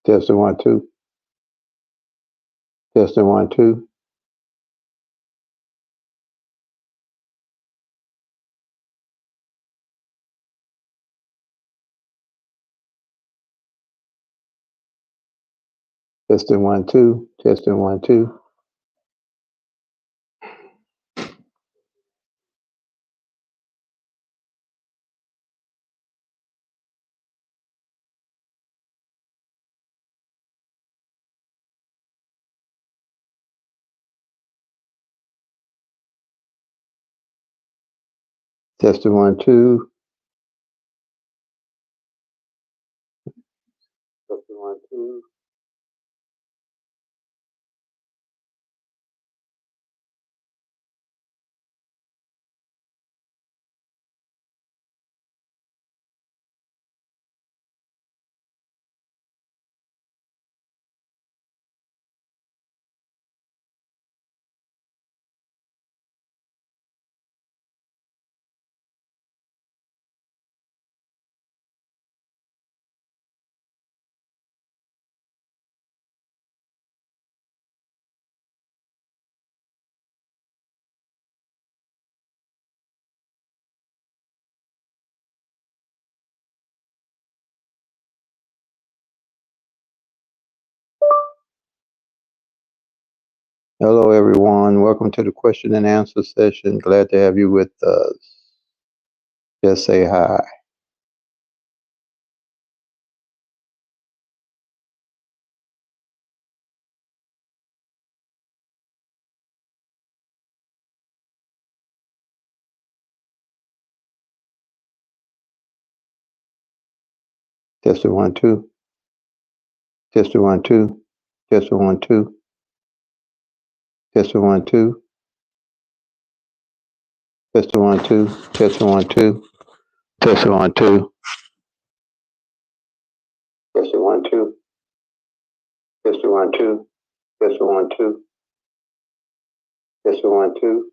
Testing 1 2. Testing 1 2. Testing 1 2. Testing 1 2. Testing 1 2. Testing 1 2. Hello, everyone. Welcome to the question and answer session. Glad to have you with us. Just say hi. Testing 1 2. Testing 1 2. Testing 1 2. Testing 1 2. Testing 1 2. Testing 1 2. Testing 1 2. Testing 1 2. Testing 1 2. Testing 1 2. Testing 1 2.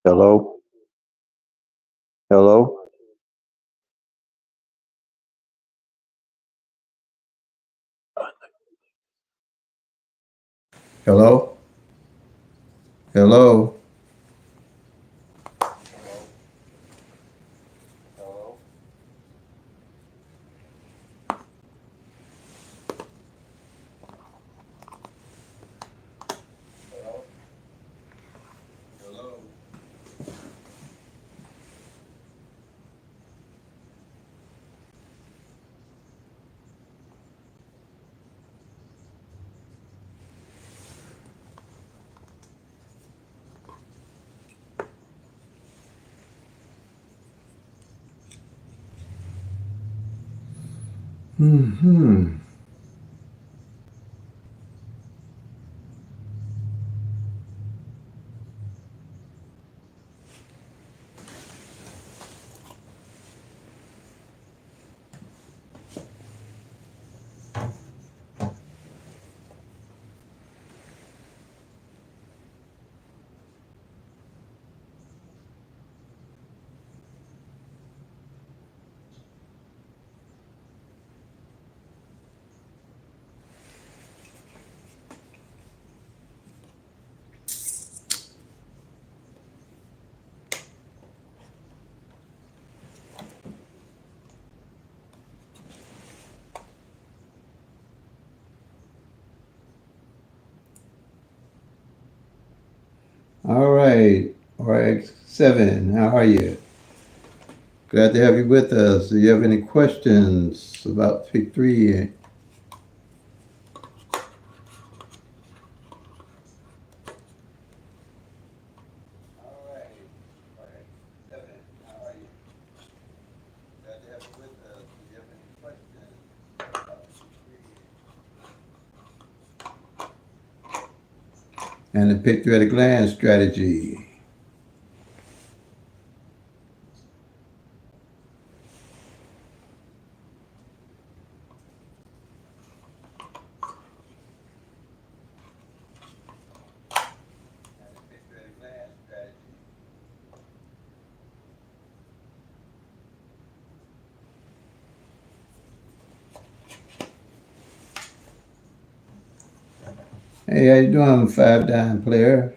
Hello. Hello. Hello. Hello. Hmm. All right. All right. 7. How are you? Glad to have you with us. Do you have any questions about PICK-3? And the PICK-3 at a glance strategy. Hey, how you doing, five dime player?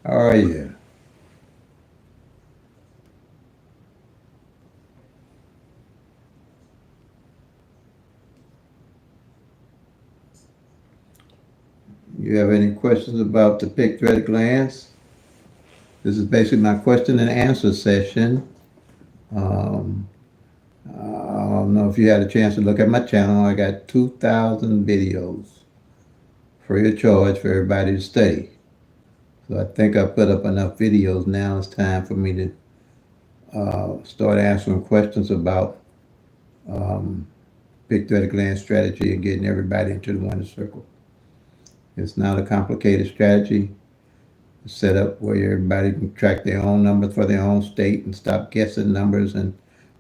How are you? You have any questions about the PICK-3 at a glance? This is basically my question and answer session. Um, I don't know if you had a chance to look at my channel. I got 2,000 videos free of charge for everybody to study. So I think I put up enough videos. Now it's time for me to start answering questions about um, PICK-3 at a glance strategy and getting everybody into the winner's circle. It's not a complicated strategy. Set up where everybody can track their own numbers for their own state and stop guessing numbers and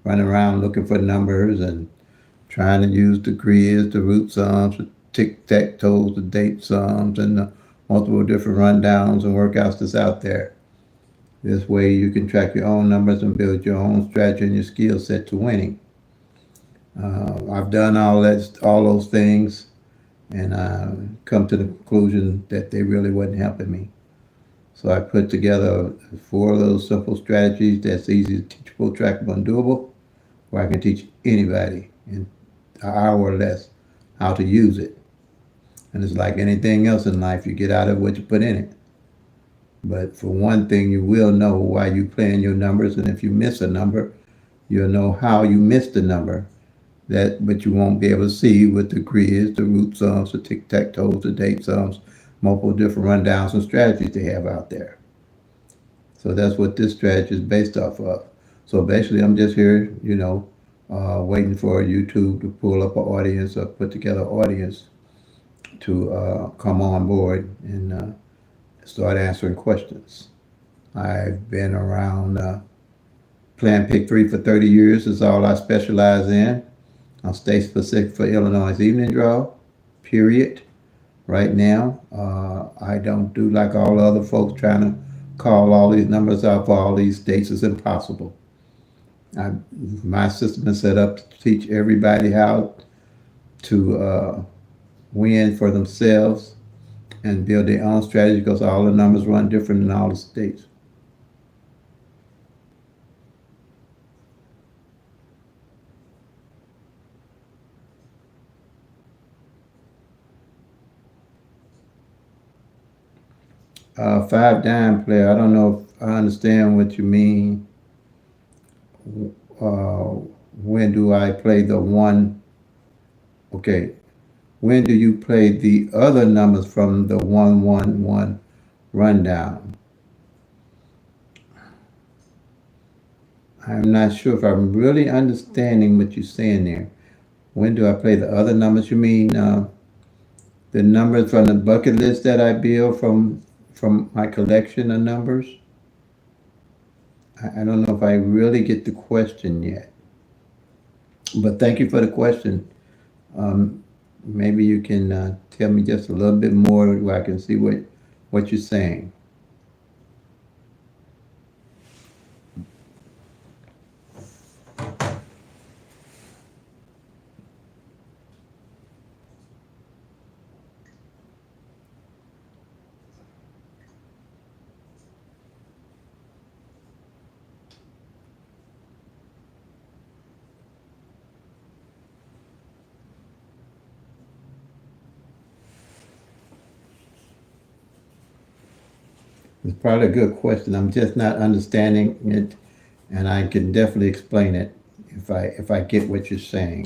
running around looking for numbers and trying to use the grids, the root sums, the tic-tac-toes, the date sums, and the multiple different rundowns and workouts that's out there. This way you can track your own numbers and build your own strategy and your skill set to winning. I've done all those things, and come to the conclusion that they really wasn't helping me. So I put together 4 of those simple strategies that's easy, teachable, trackable, and doable, where I can teach anybody in an hour or less how to use it. And it's like anything else in life, you get out of what you put in it. But for one thing, you will know why you playing your numbers, and if you miss a number, you'll know how you missed the number. But you won't be able to see with the grids, the root sums, the tic-tac-toes, the date sums, multiple different rundowns and strategies they have out there. So that's what this strategy is based off of. So basically, I'm just here, waiting for YouTube to pull up an audience or put together an audience to come on board and start answering questions. I've been around playing PICK-3 for 30 years. Is all I specialize in. I'll stay specific for Illinois evening draw, period. Right now, I don't do like all the other folks trying to call all these numbers out for all these states. Is impossible. I, my system is set up to teach everybody how to win for themselves and build their own strategy because all the numbers run different in all the states. Five dime player. I don't know if I understand what you mean. Uh, when do I play the one? Okay. When do you play the other numbers from the 111 rundown? I'm not sure if I'm really understanding what you're saying there. When do I play the other numbers? You mean the numbers from the bucket list that I build from my collection of numbers? I don't know if I really get the question yet. But thank you for the question. Um, Maybe you can tell me just a little bit more where I can see what you're saying. It's probably a good question. I'm just not understanding it, and I can definitely explain it if I get what you're saying.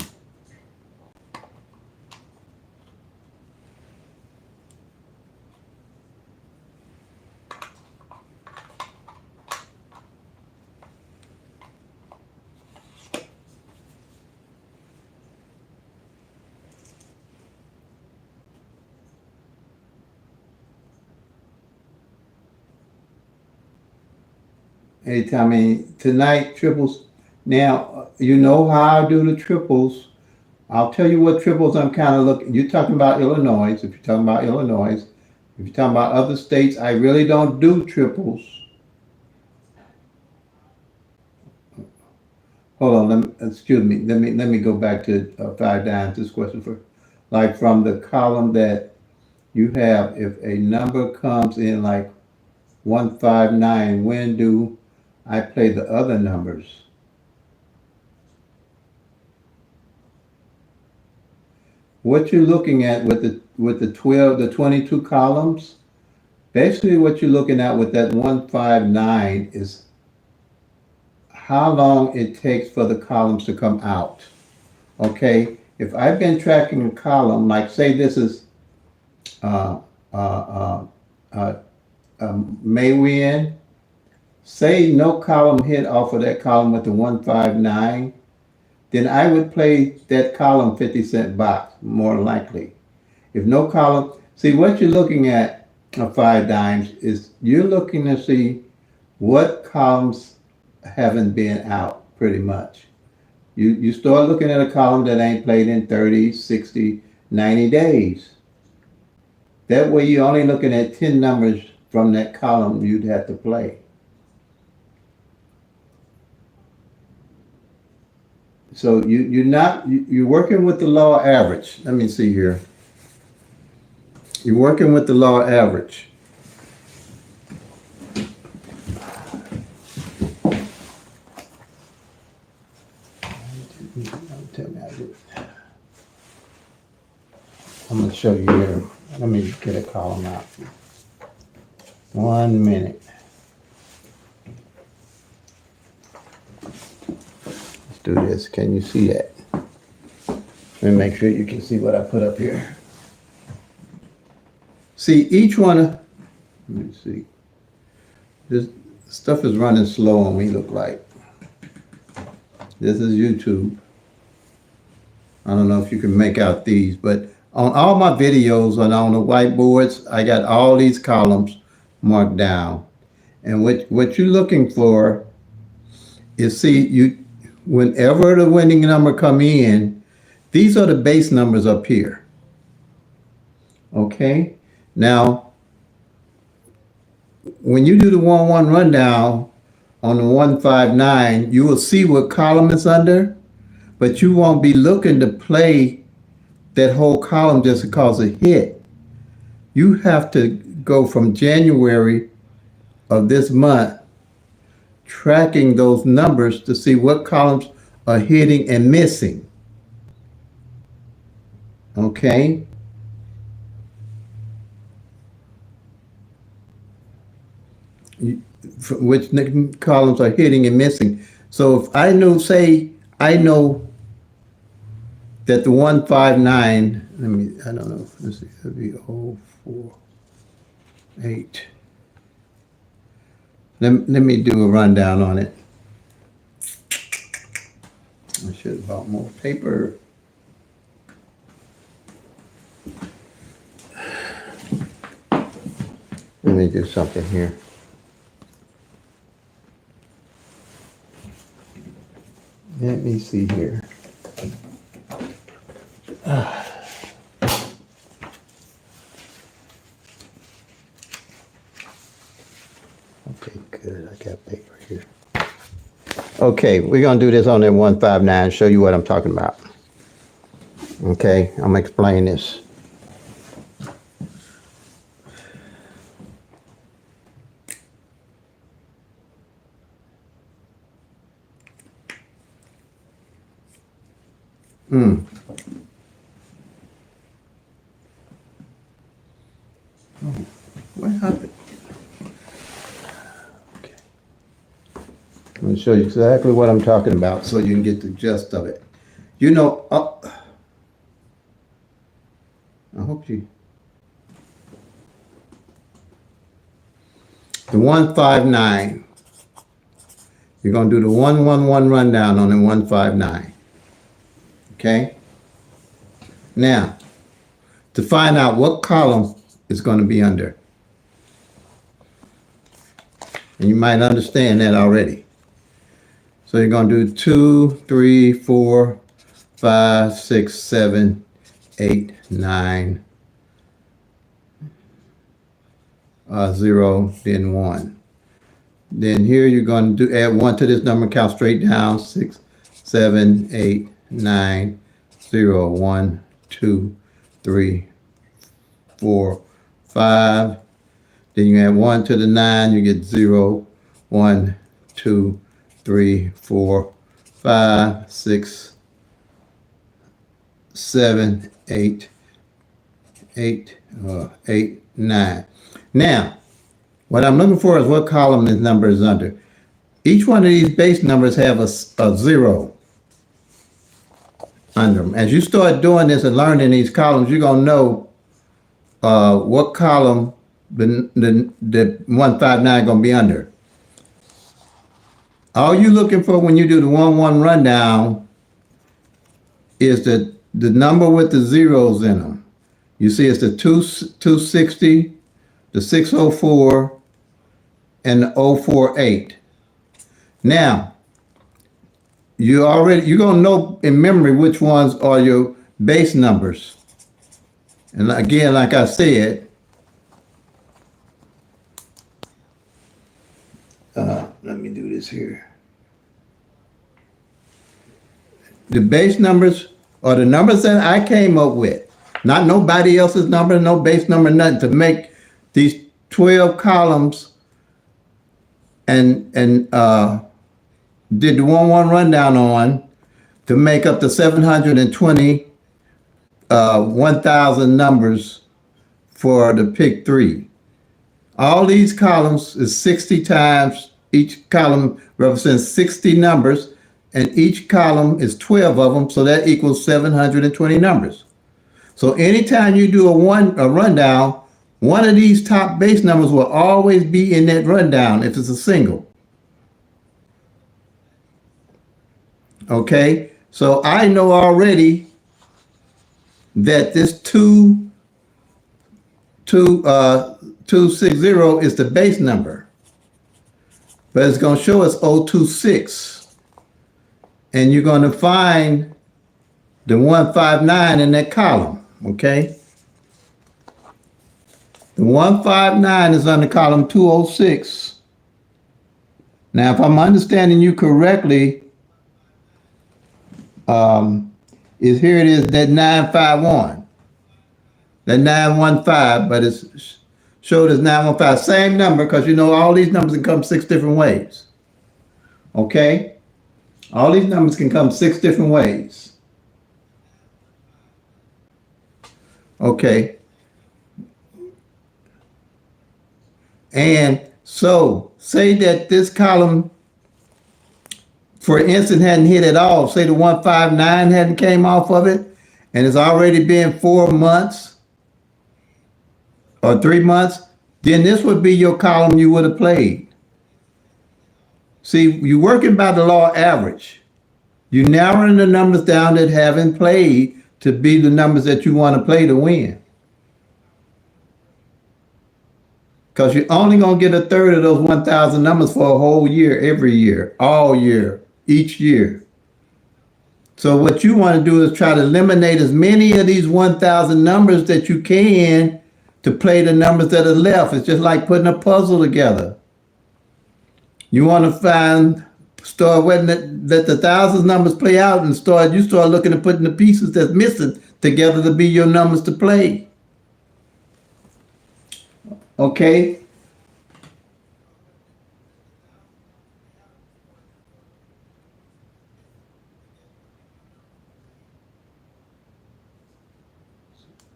Hey, Tommy, tonight triples. Now you know how I do the triples. I'll tell you what triples I'm kind of looking. You're talking about Illinois. If you're talking about Illinois, if you're talking about other states, I really don't do triples. Hold on, excuse me. Let me go back to five dimes. This question for, like from the column that you have, if a number comes in like 159, when do I play the other numbers? What you're looking at with the 22 columns, basically what you're looking at with that 159 is how long it takes for the columns to come out. Okay, if I've been tracking a column, like say this is uh, uh, uh, May win, say no column hit off of that column with the 159, then I would play that column 50-cent box, more likely. If no column, see what you're looking at of 5 dimes is you're looking to see what columns haven't been out pretty much. You start looking at a column that ain't played in 30, 60, 90 days. That way you're only looking at 10 numbers from that column you'd have to play. So you're working with the law average. Let me see here. You're working with the law average. Tell me I do it. I'm gonna show you here. Let me get a column out. 1 minute. Let's do this. Can you see that? Let me make sure you can see what I put up here. See, each one of, let me see. This stuff is running slow on me, look like. This is YouTube. I don't know if you can make out these, but on all my videos and on the whiteboards, I got all these columns marked down. And what you're looking for is, see, whenever the winning number come in, these are the base numbers up here. Okay? Now, when you do the 1-1 rundown on the 159, you will see what column it's under, but you won't be looking to play that whole column just to cause a hit. You have to go from January of this month, tracking those numbers to see what columns are hitting and missing. Okay? Which columns are hitting and missing. So if I know, say, I know that the 159, I don't know, let's see, that'd be 048. Let me do a rundown on it. I should have bought more paper. Let me do something here. Let me see here. Okay, good. I got paper here. Okay, we're going to do this on that 159, show you what I'm talking about. Okay, I'm going to explain this. Oh, what happened? Okay. I'm going to show you exactly what I'm talking about so you can get the gist of it. You know, I hope you. The 159. You're going to do the 1-1-1 rundown on the 159. Okay? Now, to find out what column it's going to be under. And you might understand that already. So you're going to do 2, 3, 4, 5, 6, 7, 8, 9, 0, then 1. Then here you're going to add 1 to this number, count straight down, 6, 7, 8, 9, 0, 1, 2, 3, 4, 5. Then you add 1 to the 9, you get 0, 1, 2, 3, 4, 5, 6, 7, 8, 9. Now, what I'm looking for is what column this number is under. Each one of these base numbers have a 0 under them. As you start doing this and learning these columns, you're going to know what column the 159 is going to be under. All you're looking for when you do the 1-1 rundown is the number with the zeros in them. You see it's the 260, the 604, and the 048. Now, you're going to know in memory which ones are your base numbers. And again, like I said, let me do this here. The base numbers are the numbers that I came up with, not nobody else's number, no base number, nothing, to make these 12 columns and did the 1-1 rundown on to make up the 720 1,000 numbers for the PICK-3. All these columns is 60 times, each column represents 60 numbers, and each column is 12 of them, so that equals 720 numbers. So anytime you do a rundown, one of these top base numbers will always be in that rundown if it's a single. Okay, so I know already that this 260 is the base number, but it's going to show us 026, and you're going to find the 159 in that column. Okay, the 159 is under column 206. Now, if I'm understanding you correctly, here it is, that 951, that 915, but it's showed as 915, same number, because you know all these numbers can come 6 different ways. Okay, all these numbers can come 6 different ways. Okay, and so say that this column, for instance, hadn't hit at all. Say the 159 hadn't came off of it, and it's already been 4 months or 3 months, then this would be your column you would have played. See, you're working by the law of average. You're narrowing the numbers down that haven't played to be the numbers that you want to play to win. Because you're only going to get a third of those 1,000 numbers for a whole year, every year, all year, each year. So what you want to do is try to eliminate as many of these 1,000 numbers that you can to play the numbers that are left. It's just like putting a puzzle together. You want to start letting the 1,000 numbers play out, and you start looking at putting the pieces that's missing together to be your numbers to play. Okay?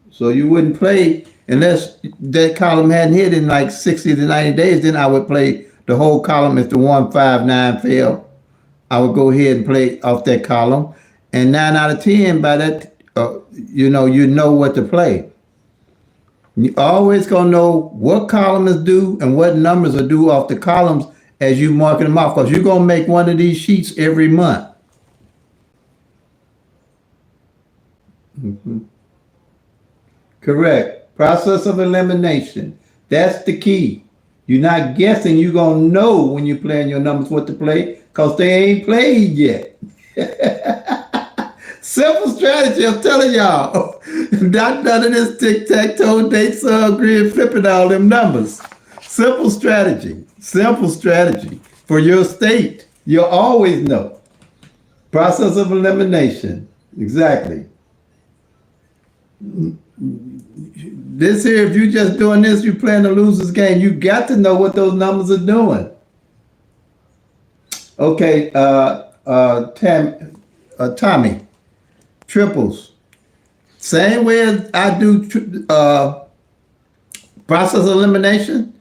So you wouldn't play unless that column hadn't hit in like 60 to 90 days. Then I would play the whole column. If the 159 fell, I would go ahead and play off that column. And 9 out of 10, by that, you know what to play. You always gonna know what column is due and what numbers are due off the columns as you marking them off, because you're gonna make one of these sheets every month. Mm-hmm. Correct. Process of elimination. That's the key. You're not guessing. You're going to know when you're playing your numbers what to play, because they ain't played yet. Simple strategy, I'm telling y'all. Not none of this tic-tac-toe, date, grid, flipping all them numbers. Simple strategy. Simple strategy. For your state, you'll always know. Process of elimination. Exactly. this here, if you just doing this, you playing the losers game. You got to know what those numbers are doing. Okay, Tommy, triples. Same way as I do process elimination,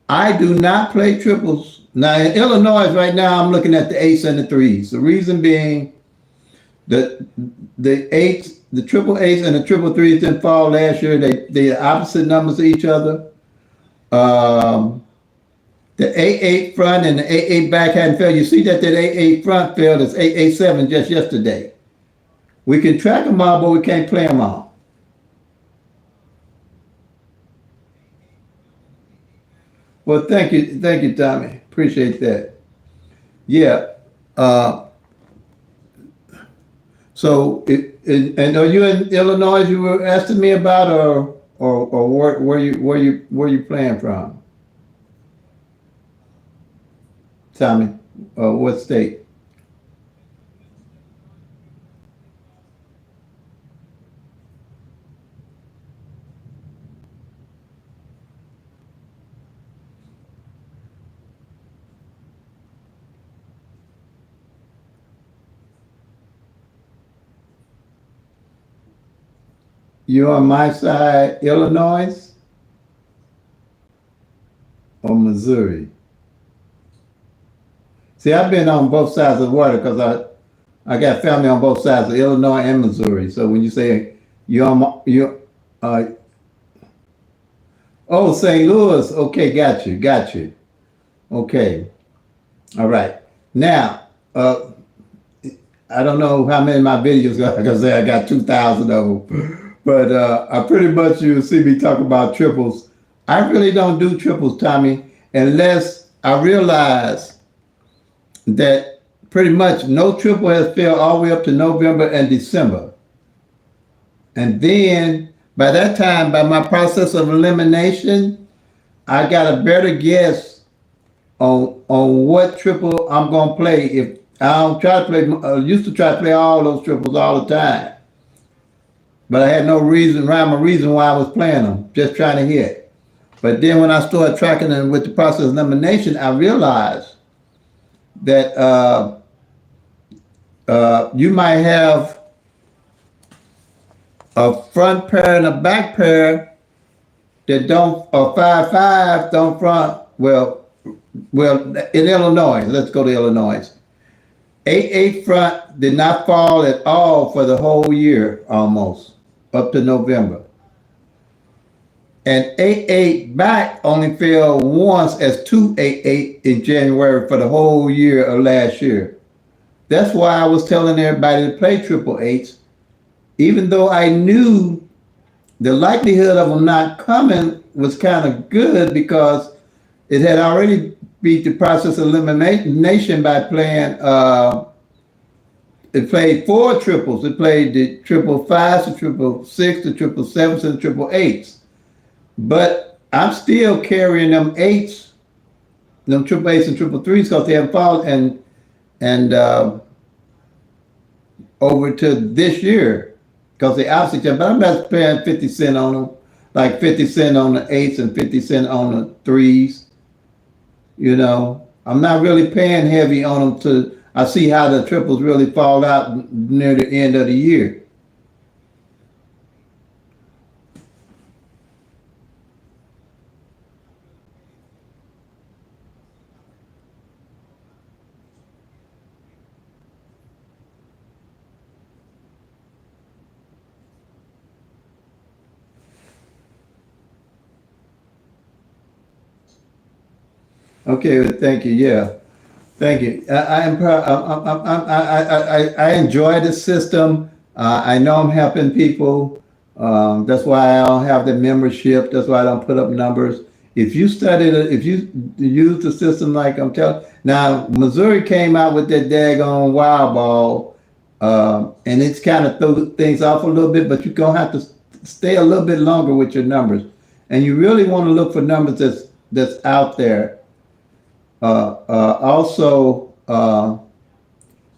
I do not play triples. Now in Illinois right now, I'm looking at the eights and the threes. The reason being that the eights, the triple eights and the triple threes didn't fall last year. They're opposite numbers of each other. The A8 front and the A8 back hadn't failed. You see that A8 front failed as A7 just yesterday. We can track them all, but we can't play them all. Well, thank you, Tommy. Appreciate that. Yeah. And are you in Illinois? You were asking me about, or where you playing from, Tommy? What state? You on my side, Illinois or Missouri? See, I've been on both sides of the water because I got family on both sides of Illinois and Missouri. So when you say uh, oh, St. Louis, okay, got you. Okay, all right. Now, I don't know how many of my videos, like I say, I got 2,000 of them, but I pretty much, you see me talk about triples. I really don't do triples, Tommy, unless I realize that pretty much no triple has failed all the way up to November and December. And then by that time, by my process of elimination, I got a better guess on what triple I'm gonna play. If I don't try to play, used to try to play all those triples all the time, but I had no rhyme or reason why I was playing them, just trying to hit. But then when I started tracking them with the process of elimination, I realized that you might have a front pair and a back pair that don't, or 5-5 don't front. Well, in Illinois, let's go to Illinois. 8-8 front did not fall at all for the whole year, almost up to November. And 8-8 back only fell once as 2-8-8 in January for the whole year of last year. That's why I was telling everybody to play triple eights, even though I knew the likelihood of them not coming was kind of good because it had already beat the process of elimination by playing, it played 4 triples. It played the triple fives, the triple six, the triple sevens, and the triple eights. But I'm still carrying them eights, them triple eights and triple threes because they haven't fallen and over to this year because they obviously, but I'm not paying 50 cents on them, like 50 cents on the eights and 50 cents on the threes. You know, I'm not really paying heavy on them I see how the triples really fall out near the end of the year. Okay, well, thank you. Yeah, thank you. I am proud. I enjoy the system. I know I'm helping people. That's why I don't have the membership. That's why I don't put up numbers. If you study if you use the system like I'm telling. Now, Missouri came out with that daggone wild ball, and it's kind of threw things off a little bit. But you're gonna have to stay a little bit longer with your numbers, and you really want to look for numbers that's out there. Also,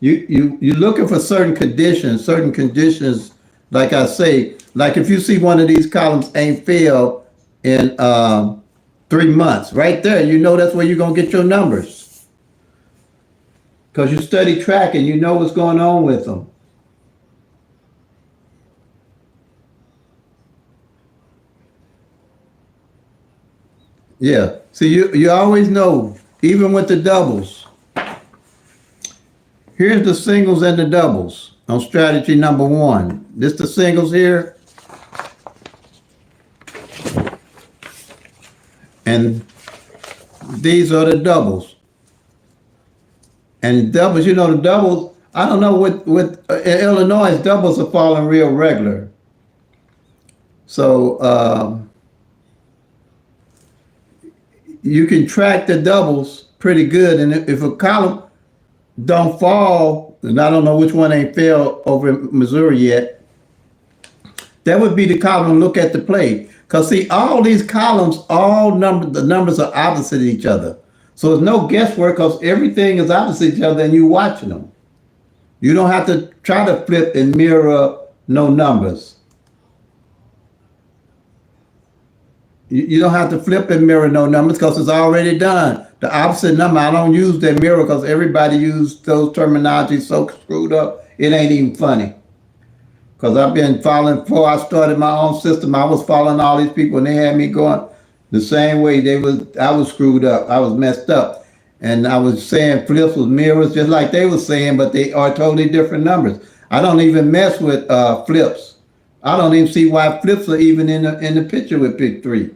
you're looking for certain conditions like I say, like if you see one of these columns ain't failed in 3 months, right there, you know that's where you're gonna get your numbers. Because you study tracking, you know what's going on with them. Yeah. See, you always know, even with the doubles. Here's the singles and the doubles on strategy number one. This the singles here. And these are the doubles. And doubles, you know, the doubles, I don't know what in Illinois, doubles are falling real regular. So you can track the doubles pretty good. And if a column don't fall, and I don't know which one ain't fell over in Missouri yet, that would be the column look at the play. Because see, all these columns, the numbers are opposite each other. So there's no guesswork because everything is opposite each other and you watching them. You don't have to try to flip and mirror no numbers. You don't have to flip and mirror no numbers because it's already done. The opposite number, I don't use that mirror because everybody used those terminologies so screwed up, it ain't even funny. Because I've been following, before I started my own system, I was following all these people and they had me going the same way. I was screwed up. I was messed up. And I was saying flips was mirrors just like they were saying, but they are totally different numbers. I don't even mess with flips. I don't even see why flips are even in the picture with PICK-3.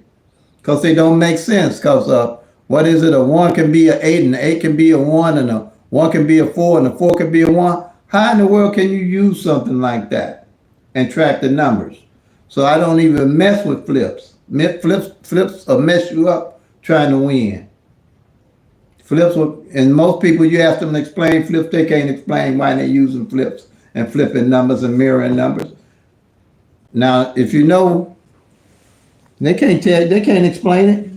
Because they don't make sense. Because what is it? A 1 can be an 8, and an 8 can be a 1, and a 1 can be a 4, and a 4 can be a 1. How in the world can you use something like that and track the numbers? So I don't even mess with flips. Flips will mess you up trying to win. Flips will, and most people, you ask them to explain flips, they can't explain why they're using flips and flipping numbers and mirroring numbers. Now, if you know, they can't explain it.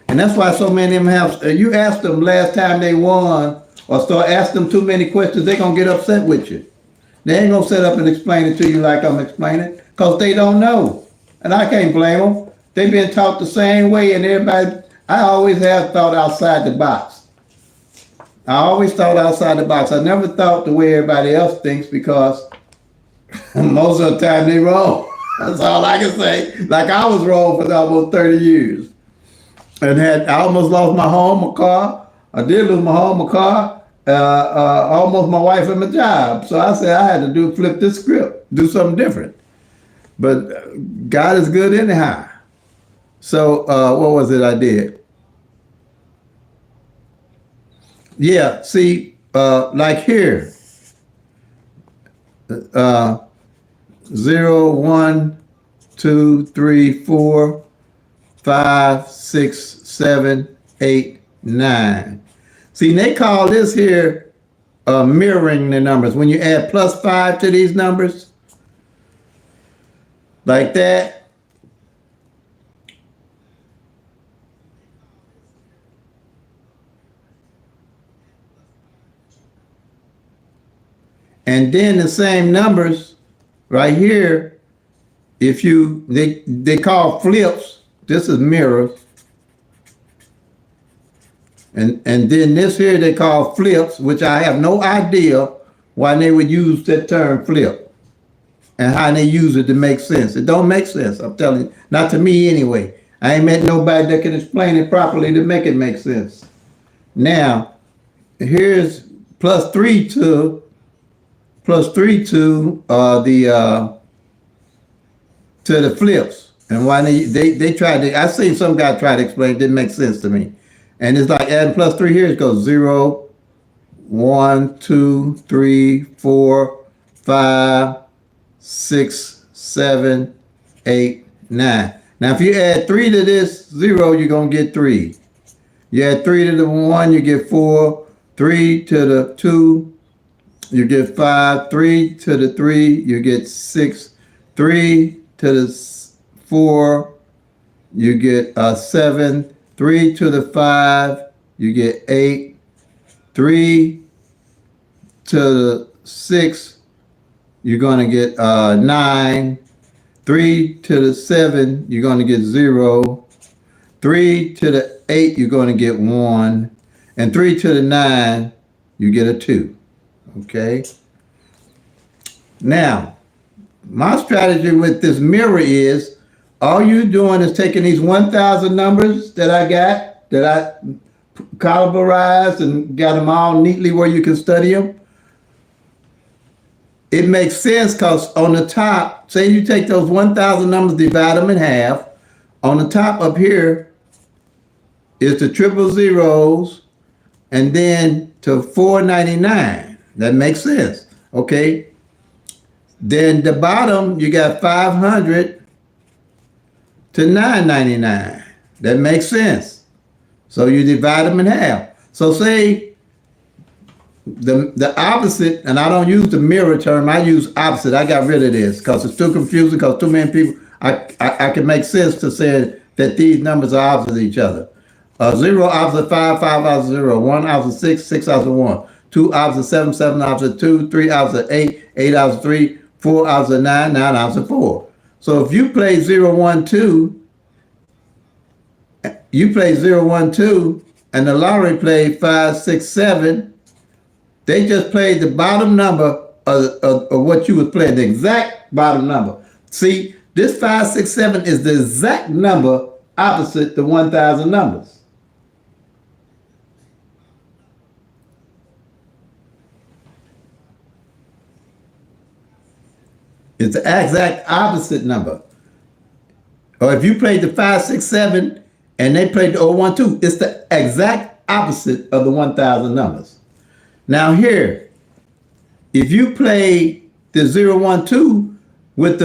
And that's why so many of them have, you ask them last time they won, or start asking them too many questions, they're going to get upset with you. They ain't going to sit up and explain it to you like I'm explaining, because they don't know. And I can't blame them. They've been taught the same way, and everybody, I always have thought outside the box. I always thought outside the box. I never thought the way everybody else thinks, because most of the time they wrong. That's all I can say. Like I was wrong for almost 30 years. And I almost lost my home, my car. I did lose my home, my car, almost my wife and my job. So I said I had to flip this script, do something different. But God is good anyhow. So what was it I did? Yeah, see, like here, 0, 1, 2, 3, 4, 5, 6, 7, 8, 9. See, they call this here mirroring the numbers. When you add +5 to these numbers, like that, and then the same numbers right here, if they call flips, this is mirrors. And then this here they call flips, which I have no idea why they would use that term flip and how they use it to make sense. It don't make sense, I'm telling you. Not to me anyway. I ain't met nobody that can explain it properly to make it make sense. Now, here's +3 to the flips. And why they tried to, I seen some guy try to explain, it didn't make sense to me. And it's like adding +3 here, it goes 0, 1, 2, 3, 4, 5, 6, 7, 8, 9. Now if you add 3 to this 0, you're gonna get 3. You add 3 to the 1, you get 4, 3 to the 2, you get 5, 3 to the 3, you get 6, 3 to the 4, you get 7, 3 to the 5, you get 8, 3 to the 6, you're going to get 9. 3 to the 7, you're going to get 0. 3 to the 8, you're going to get 1. And 3 to the 9, you get a 2. Okay? Now, my strategy with this mirror is, all you're doing is taking these 1,000 numbers that I got, that I categorized and got them all neatly where you can study them. It makes sense because on the top, say you take those 1,000 numbers, divide them in half. On the top up here is the triple zeros, and then to 499. That makes sense. Okay. Then the bottom, you got 500 to 999. That makes sense. So you divide them in half. So say the opposite, and I don't use the mirror term, I use opposite. I got rid of this because it's too confusing, because too many people, I can make sense to say that these numbers are opposite each other. 0 opposite 5, 5 opposite 0, 1 opposite 6, 6 opposite 1, 2 opposite 7, 7 opposite 2, 3 opposite 8, 8 opposite 3, 4 opposite 9, 9 opposite 4. So if you play 0, 1, 2, you play 0, 1, 2, and the lottery played 5, 6, 7, they just played the bottom number of what you was playing, the exact bottom number. See, this 5, 6, 7 is the exact number opposite the 1,000 numbers. It's the exact opposite number. Or if you played the 5, 6, 7, and they played the 0, 1, 2, it's the exact opposite of the 1,000 numbers. Now here, if you play the 0, 1, 2 with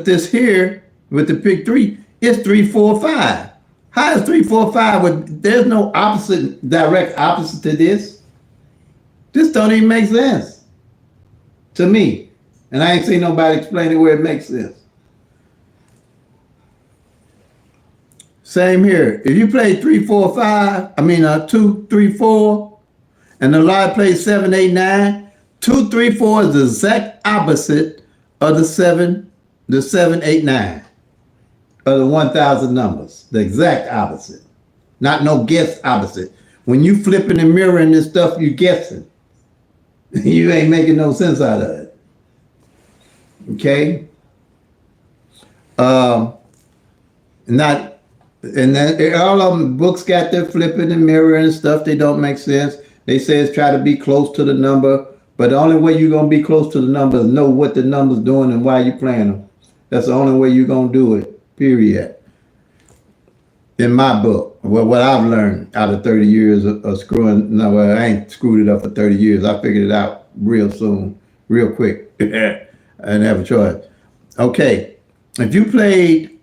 this here, with the PICK-3, it's 3, 4, 5. How is 3, 4, 5? There's no opposite, direct opposite to this. This don't even make sense to me. And I ain't seen nobody explain it where it makes sense. Same here. If you play 3, 4, 5, 2, 3, 4, and the lottery plays 7, 8, 9, 2, 3, 4 is the exact opposite of the 7, 8, 9 of the 1,000 numbers. The exact opposite. Not no guess opposite. When you flipping and mirroring this stuff, you guessing. You ain't making no sense out of it. Okay? All of them books got their flipping and mirroring and stuff. They don't make sense. They say try to be close to the number, but the only way you're going to be close to the number is know what the number's doing and why you're playing them. That's the only way you're going to do it, period. In my book, well, what I've learned out of 30 years of screwing, no, well, I ain't screwed it up for 30 years. I figured it out real soon, real quick. I didn't have a choice. Okay, if you played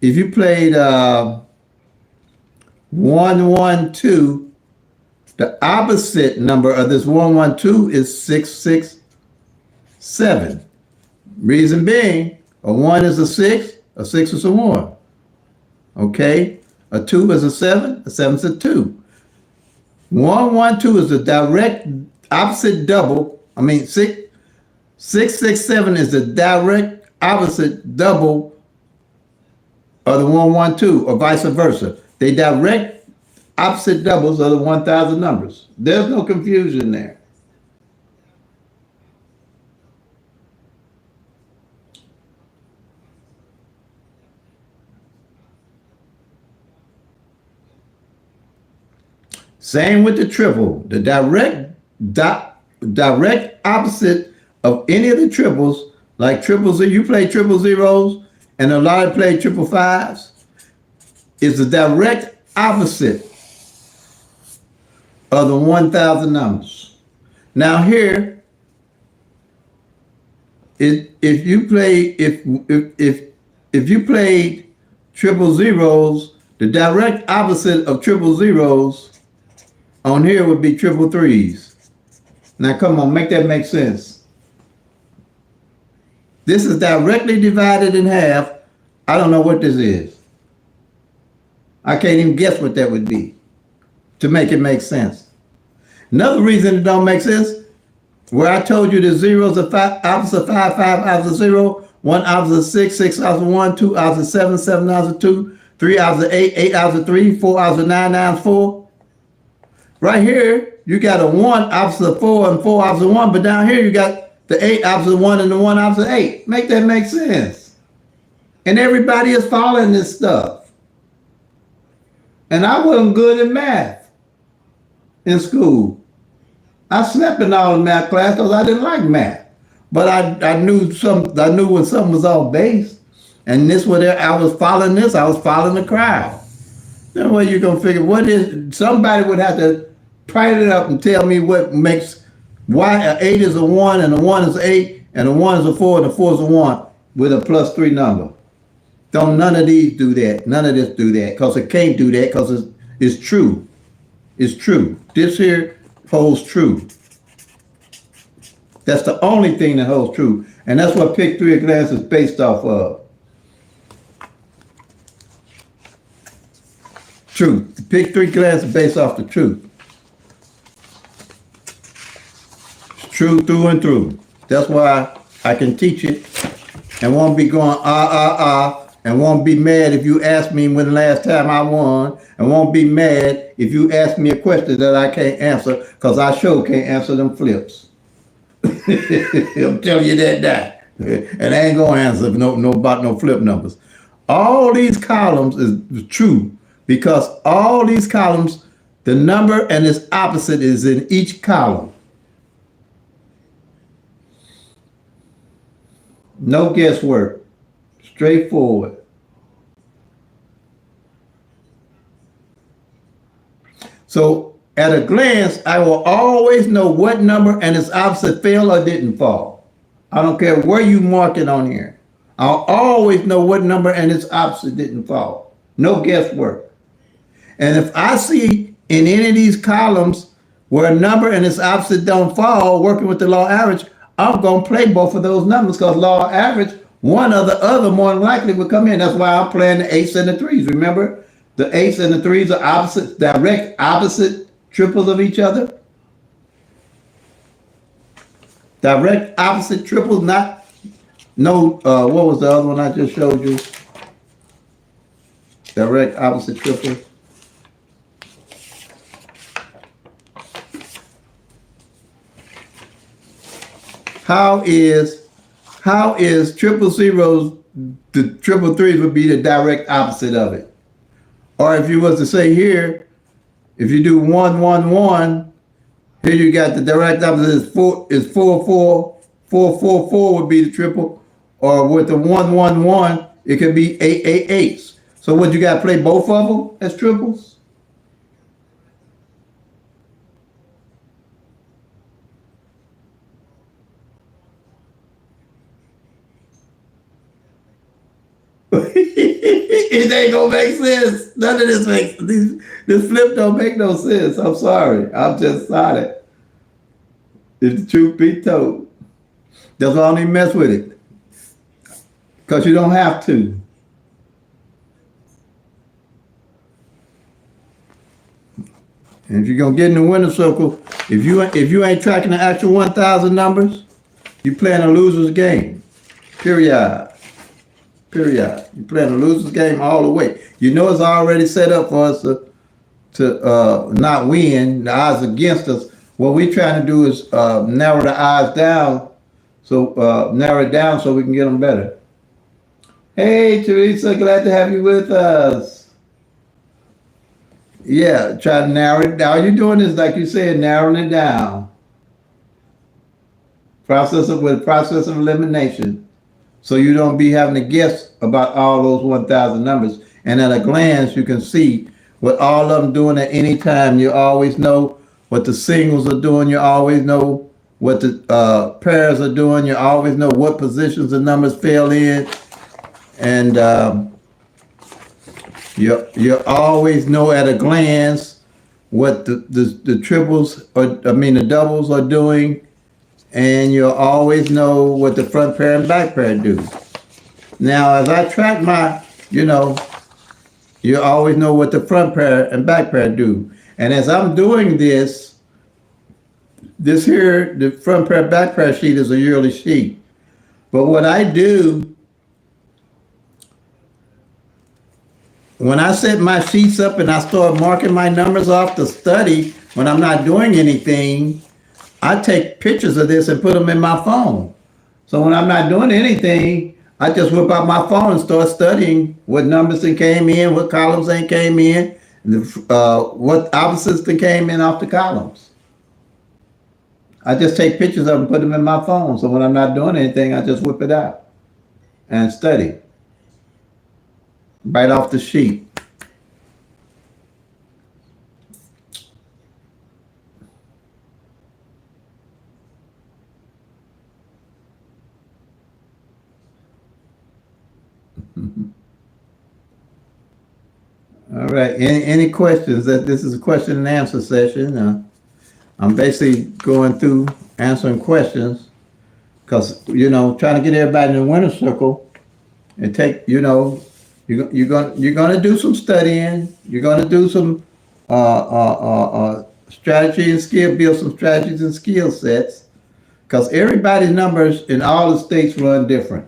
1, 1, 2, the opposite number of this 1, 1, 2 is 6, 6, 7. Reason being, a 1 is a 6 is a 1. Okay? A 2 is a 7 is a 2. 1, 1, 2 is the direct opposite double. 6, 6, 7 is the direct opposite double of the 1, 1, 2, or vice versa. They direct opposite doubles of the 1,000 numbers. There's no confusion there. Same with the triple. The direct opposite of any of the triples, like triples, you play triple zeros and a lot of play triple fives, is the direct opposite of the 1,000 numbers. Now here, if you played triple zeros, the direct opposite of triple zeros on here would be triple threes. Now come on, make that make sense. This is directly divided in half. I don't know what this is. I can't even guess what that would be to make it make sense. Another reason it don't make sense, Where I told you the zeros are opposite of 5, 5 opposite of 0, 1 opposite of 6, 6 opposite of 1, 2 opposite of 7, 7 opposite of 2, 3 opposite of 8, 8 opposite of 3, 4 opposite of 9, 9 opposite of 4. Right here, you got a 1 opposite of 4 and 4 opposite of 1, but down here you got the 8 opposite of 1 and the 1 opposite of 8. Make that make sense? And everybody is following this stuff. And I wasn't good at math in school. I slept in all the math class because I didn't like math. But I knew when something was off base. And this was I was following this, I was following the crowd. Then what you gonna figure? Somebody would have to price it up and tell me what makes why an 8 is a 1 and a 1 is 8 and a 1 is a 4 and a 4 is a 1 with a +3 number. Don't none of these do that. None of this do that because it can't do that because it's true. It's true. This here holds true. That's the only thing that holds true. And that's what PICK-3 at glance is based off of. Truth. The PICK-3 glance is based off the truth. It's true through and through. That's why I can teach it and won't be going and won't be mad if you ask me when the last time I won, and won't be mad if you ask me a question that I can't answer, because I sure can't answer them flips. I'm telling you that now. And I ain't gonna answer about no flip numbers. All these columns is true, because all these columns, the number and its opposite is in each column. No guesswork. Straightforward. So at a glance, I will always know what number and its opposite fell or didn't fall. I don't care where you mark it on here. I'll always know what number and its opposite didn't fall. No guesswork. And if I see in any of these columns where a number and its opposite don't fall, working with the law average, I'm going to play both of those numbers because law average, one or the other more than likely would come in. That's why I'm playing the 8s and the 3s. Remember, the 8s and the 3s are opposite, direct opposite triples of each other. Direct opposite triples, what was the other one I just showed you? Direct opposite triples. How is triple zeros, the triple threes would be the direct opposite of it. Or if you was to say here, if you do 1, 1, 1, here you got the direct opposite is 4, 4, 4, 4, 4 would be the triple. Or with the 1, 1, 1, it could be 8, 8, 8s. So what, you got to play both of them as triples? It ain't gonna make sense. None of this makes this flip don't make no sense. I'm sorry. I'm just sorry. If the truth be told, that's why I don't even mess with it. Because you don't have to. And if you're gonna get in the winner circle, if you ain't tracking the actual 1,000 numbers, you playing a loser's game. Period. Period. You're playing a loser's game all the way. You know it's already set up for us to not win. The odds against us. What we're trying to do is narrow the odds down, so narrow it down so we can get them better. Hey, Teresa, glad to have you with us. Yeah, try to narrow it down. All you're doing is, like you said, narrowing it down. Process of elimination. So you don't be having to guess about all those 1,000 numbers. And at a glance, you can see what all of them doing at any time. You always know what the singles are doing. You always know what the pairs are doing. You always know what positions the numbers fell in. And you always know at a glance what the triples, the doubles are doing. And you'll always know what the front pair and back pair do. Now, as I track you always know what the front pair and back pair do. And as I'm doing this, This here, the front press, back press sheet is a yearly sheet. But what I do, when I set my sheets up and I start marking my numbers off to study, when I'm not doing anything, I take pictures of this and put them in my phone. So when I'm not doing anything, I just whip out my phone and start studying what numbers that came in, what columns that came in, what opposites that came in off the columns. I just take pictures of them and put them in my phone. So when I'm not doing anything, I just whip it out and study right off the sheet. All right. Any questions? That this is a question and answer session. I'm basically going through answering questions because trying to get everybody in the winner circle and take you're gonna do some studying. You're gonna do some strategy and skill, build some strategies and skill sets because everybody's numbers in all the states run different.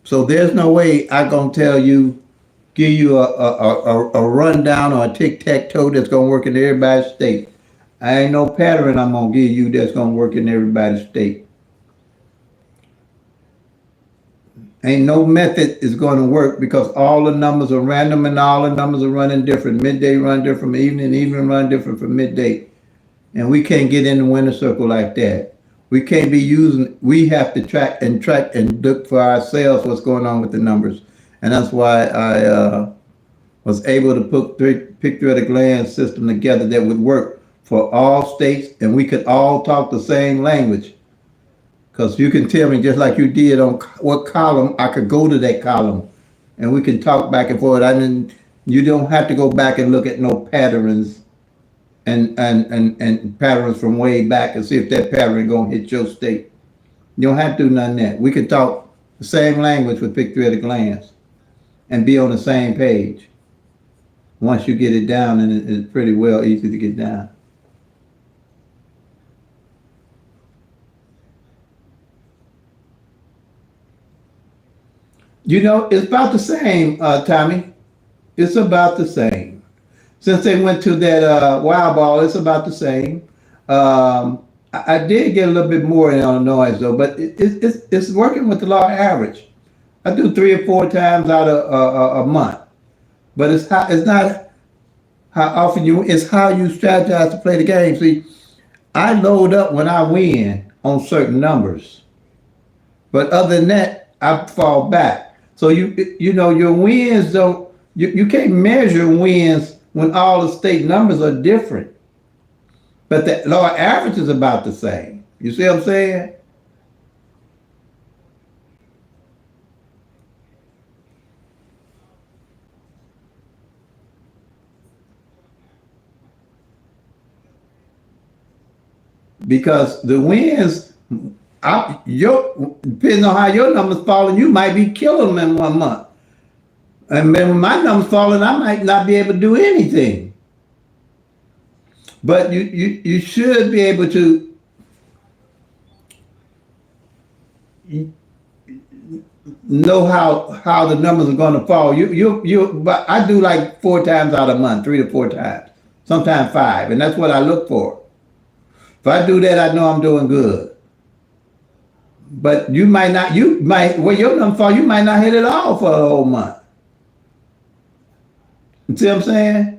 So there's no way I'm gonna give you a rundown or a tic-tac-toe that's gonna work in everybody's state. I ain't no pattern I'm gonna give you that's gonna work in everybody's state. Ain't no method is gonna work because all the numbers are random and all the numbers are running different. Midday run different from evening run different from midday. And we can't get in the winner circle like that. We have to track and look for ourselves what's going on with the numbers. And that's why I was able to put PICK-3 at a glance system together that would work for all states and we could all talk the same language. Because you can tell me just like you did on what column, I could go to that column and we can talk back and forth. You don't have to go back and look at no patterns and patterns from way back and see if that pattern gonna hit your state. You don't have to do none of that. We can talk the same language with PICK-3 at a glance and be on the same page. Once you get it down, and it's pretty well easy to get down. It's about the same, Tommy. It's about the same. Since they went to that wild ball, it's about the same. I did get a little bit more in Illinois though, but it's working with the law average. I do 3 or 4 times out of a month, but it's not how often it's how you strategize to play the game. See, I load up when I win on certain numbers, but other than that, I fall back. So your wins don't you can't measure wins when all the state numbers are different, but the law average is about the same. You see what I'm saying? Because the wins, depending on how your numbers falling, you might be killing them in 1 month. And then when my numbers falling, I might not be able to do anything. But you should be able to know how the numbers are going to fall. But I do like 4 times out of a month, 3 to 4 times, sometimes 5, and that's what I look for. If I do that, I know I'm doing good. But where your numbers fall, you might not hit it all for a whole month. You see what I'm saying?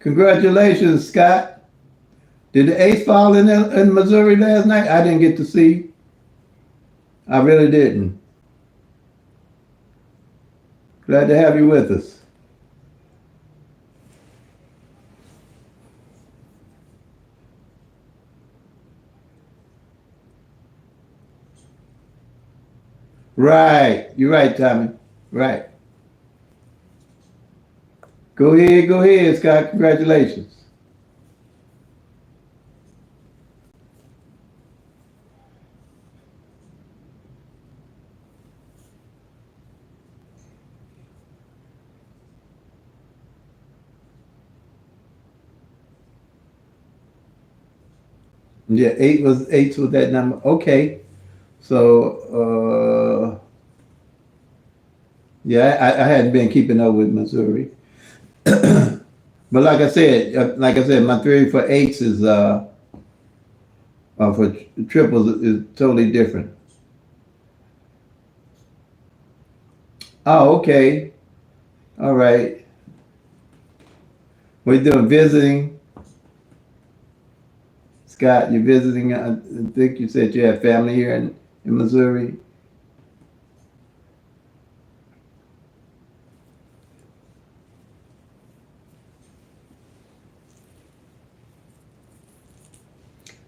Congratulations, Scott. Did the ace fall in Missouri last night? I didn't get to see. I really didn't. Glad to have you with us. Right. You're right, Tommy. Right. Go ahead, Scott. Congratulations. Yeah, eight was that number. Okay. So yeah, I hadn't been keeping up with Missouri. But like I said, my theory for eights is for triples is totally different. Oh, okay. All right. What you doing? Visiting, Scott? You're visiting. I think you said you have family here in Missouri.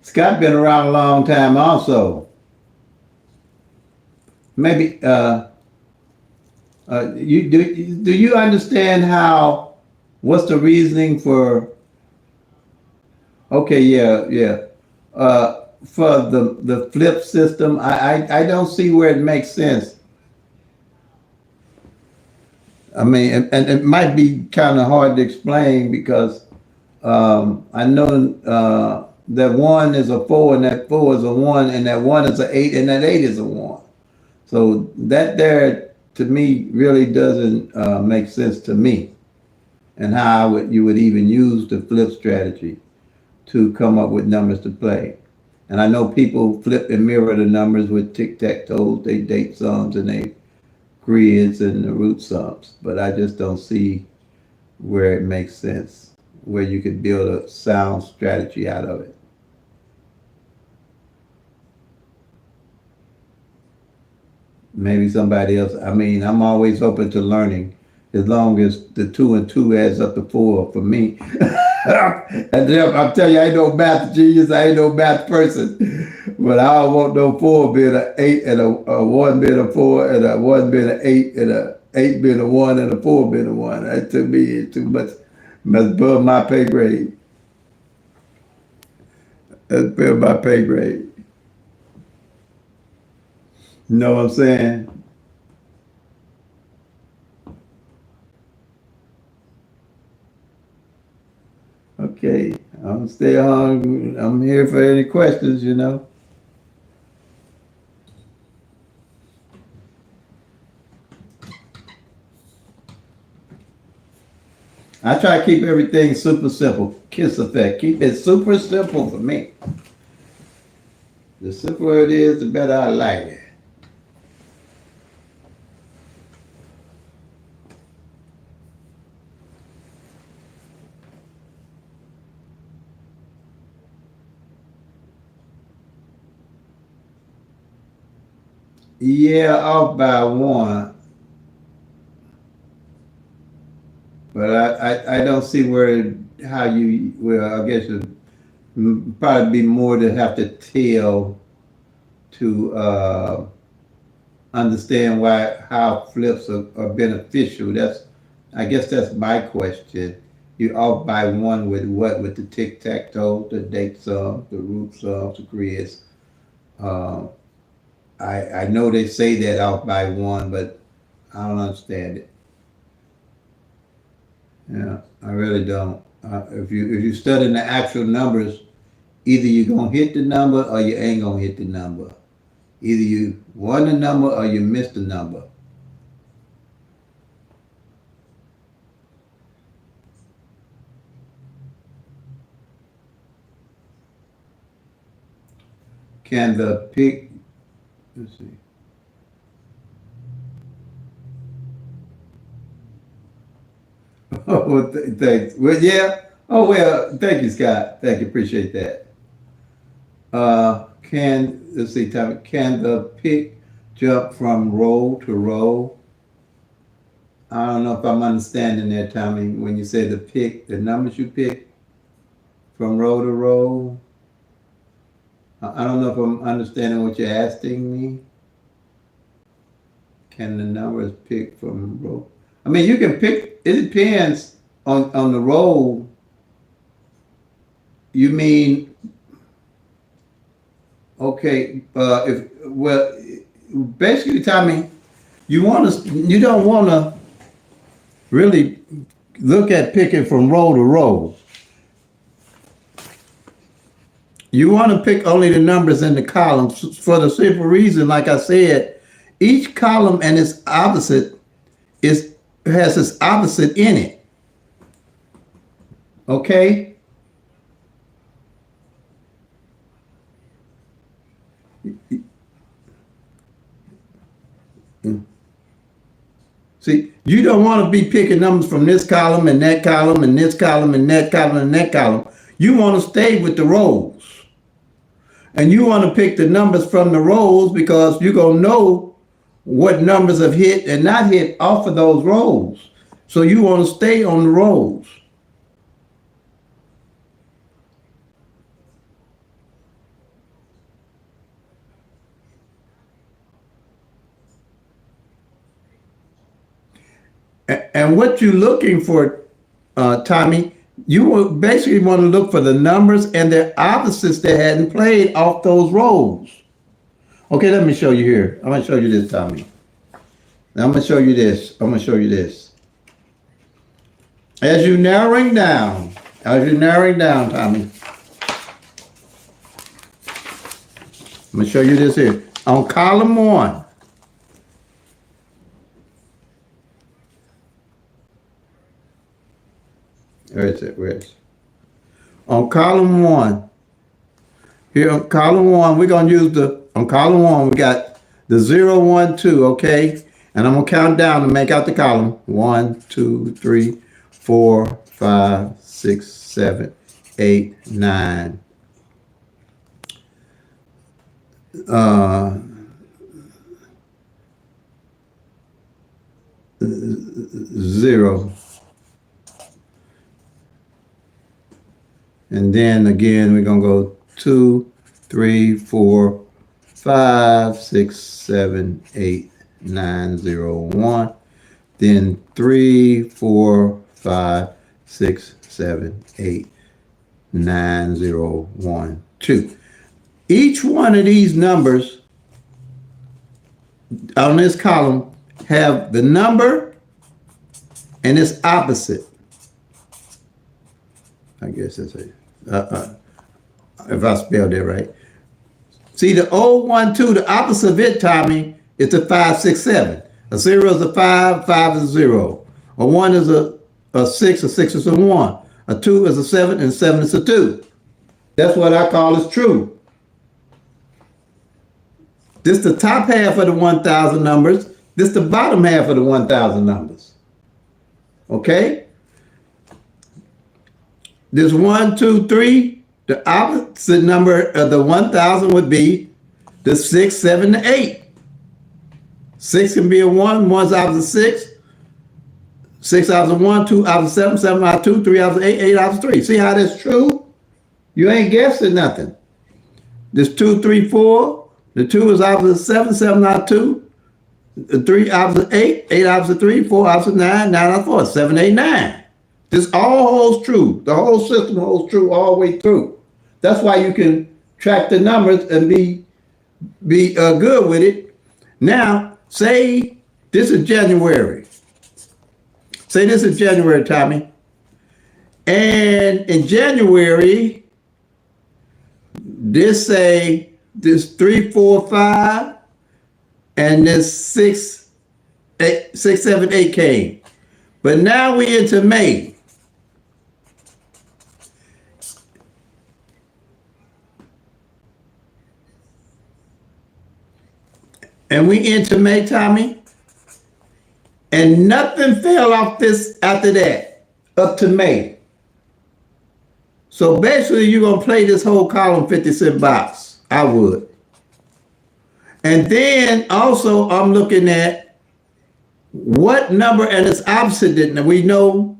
Scott been around a long time, also. Maybe you do you understand how? What's the reasoning for? Okay, yeah, yeah. For the flip system, I don't see where it makes sense. I mean, and it might be kind of hard to explain because I know that one is a four and that four is a one and that one is an eight and that eight is a one. So that there to me really doesn't make sense to me, and how you would even use the flip strategy to come up with numbers to play. And I know people flip and mirror the numbers with tic-tac-toe, they date sums and they grids and the root sums, but I just don't see where it makes sense, where you could build a sound strategy out of it. Maybe somebody else. I mean, I'm always open to learning as long as the two and two adds up to four for me. And then I'm telling you, I ain't no math genius, I ain't no math person. But I don't want no four being an eight and a one being a four and a one being an eight and a eight being a one and a four being a one. That to me is too much above my pay grade. That's above my pay grade. You know what I'm saying? Okay, I'm stay on. I'm here for any questions, you know. I try to keep everything super simple. Kiss effect. Keep it super simple for me. The simpler it is, the better I like it. Yeah, off by one, but I don't see where how you well. I guess it probably be more to have to tell to understand why how flips are beneficial. That's I guess that's my question. You off by one with what? With the tic tac toe, the date sum, the root sums, the grids. Uh, I know they say that off by one, but I don't understand it. Yeah, I really don't. If you study the actual numbers, either you're gonna hit the number or you ain't gonna hit the number. Either you won the number or you missed the number. Can the pick? Let's see. Oh, well, thanks. Well, yeah. Oh well, thank you, Scott. Thank you, appreciate that. Can let's see, Tommy. Can the pick jump from row to row? I don't know if I'm understanding that, Tommy. When you say the pick, the numbers you pick from row to row. I don't know if I'm understanding what you're asking me. Can the numbers pick from row? I mean, you can pick. It depends. on the row, you mean, okay, if, well, basically, Tommy, you don't want to really look at picking from row to row. You want to pick only the numbers in the columns for the simple reason, like I said, each column and its opposite has its opposite in it. Okay? See, you don't want to be picking numbers from this column and that column and this column and that column and that column. You want to stay with the rows. And you want to pick the numbers from the rows because you're going to know what numbers have hit and not hit off of those rows. So you want to stay on the rows. And what you're looking for, Tommy, you will basically want to look for the numbers and their opposites that hadn't played off those rows. Okay, let me show you here. I'm going to show you this, Tommy. Now I'm going to show you this. I'm going to show you this. As you're narrowing down, Tommy, I'm going to show you this here. On column 1, where is it? On column 1, here on column 1, we're going to use on column 1, we got the 0, 1, 2, okay? And I'm going to count down to make out the column. 1, 2, 3, 4, 5, 6, 7, 8, 9. 0. And then again, we're going to go 2, 3, 4, 5, 6, 7, 8, 9, 0, 1. Then 3, 4, 5, 6, 7, 8, 9, 0, 1, 2. Each one of these numbers on this column have the number and its opposite. I guess that's it. If I spelled it right. See, the 0, 1, 2, the opposite of it, Tommy, is the 5, 6, 7. A 0 is a 5, 5 is a 0. A 1 is a 6, a 6 is a 1. A 2 is a 7, and 7 is a 2. That's what I call is true. This the top half of the 1,000 numbers. This the bottom half of the 1,000 numbers. Okay? This 1, 2, 3, the opposite number of the 1,000 would be the 6, 7, 8. 6 can be a 1, 1's opposite 6. 6 opposite 1, 2 opposite 7, 7 opposite 2, 3 opposite 8, 8 opposite 3. See how that's true? You ain't guessing nothing. This 2, 3, 4. The 2 is opposite 7, 7 opposite 2. The 3 opposite 8, 8 opposite 3, 4 opposite 9, 9 opposite 4, 7, 8, 9. This all holds true. The whole system holds true all the way through. That's why you can track the numbers and be good with it. Now, say this is January. Say this is January, Tommy. And in January, this 3, 4, 5, and this 6, 7, 8 came. But now we into May. And we into May, Tommy. And nothing fell off this after that, up to May. So basically, you're going to play this whole column 50-cent box. I would. And then also, I'm looking at what number and its opposite didn't we know?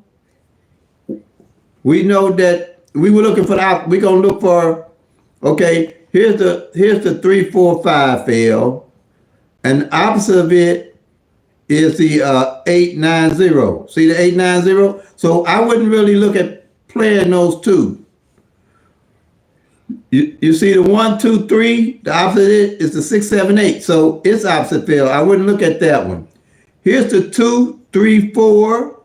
We know that we were looking for we're going to look for, okay, here's the 3, 4, 5 fail. And the opposite of it is the 890. See the 890? So I wouldn't really look at playing those two. You see the 1, 2, 3, the opposite is the 6, 7, 8. So it's opposite field. I wouldn't look at that one. Here's the 2, 3, 4,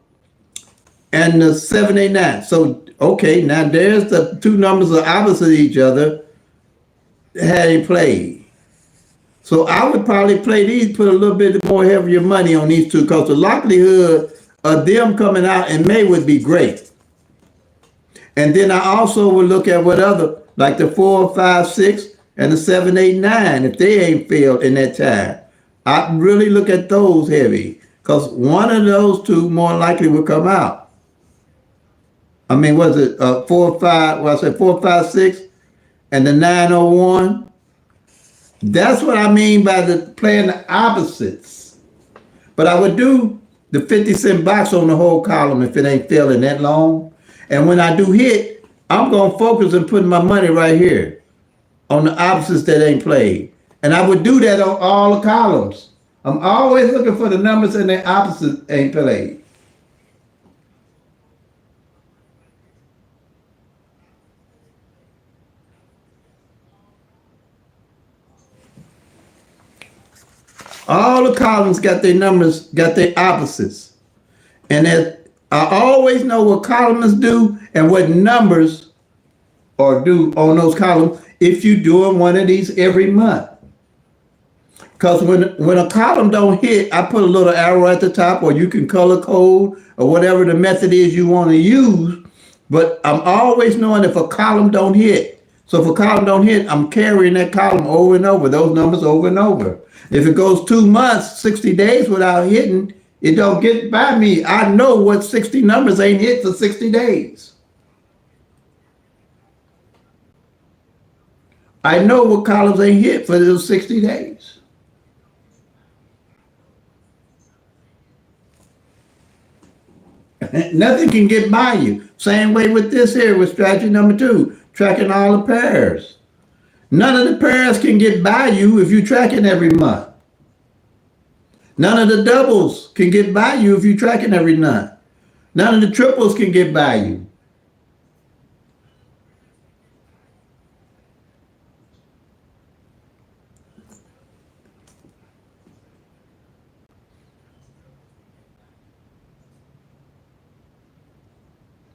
and the 7, 8, 9. So, okay, now there's the two numbers are opposite each other had they played. So I would probably play these, put a little bit more heavier money on these two, because the likelihood of them coming out in May would be great. And then I also would look at what other, like the 4, 5, 6, and the 7, 8, 9, if they ain't failed in that time. I'd really look at those heavy, because one of those two more likely will come out. I mean, was it 4, 5, well, I said 4, 5, 6, and the 901? That's what I mean by the playing the opposites. But I would do the 50-cent box on the whole column if it ain't failing that long. And when I do hit, I'm going to focus and put my money right here on the opposites that ain't played. And I would do that on all the columns. I'm always looking for the numbers and the opposites ain't played. All the columns got their numbers, got their opposites. And I always know what columns do and what numbers or do on those columns if you're doing one of these every month. Because when a column don't hit, I put a little arrow at the top, or you can color code or whatever the method is you want to use. But I'm always knowing if a column don't hit. So if a column don't hit, I'm carrying that column over and over, those numbers over and over. If it goes 2 months, 60 days without hitting, it don't get by me. I know what 60 numbers ain't hit for 60 days. I know what columns ain't hit for those 60 days. Nothing can get by you. Same way with this here, with strategy number 2, tracking all the pairs. None of the pairs can get by you if you're tracking every month. None of the doubles can get by you if you're tracking every month. None of the triples can get by you.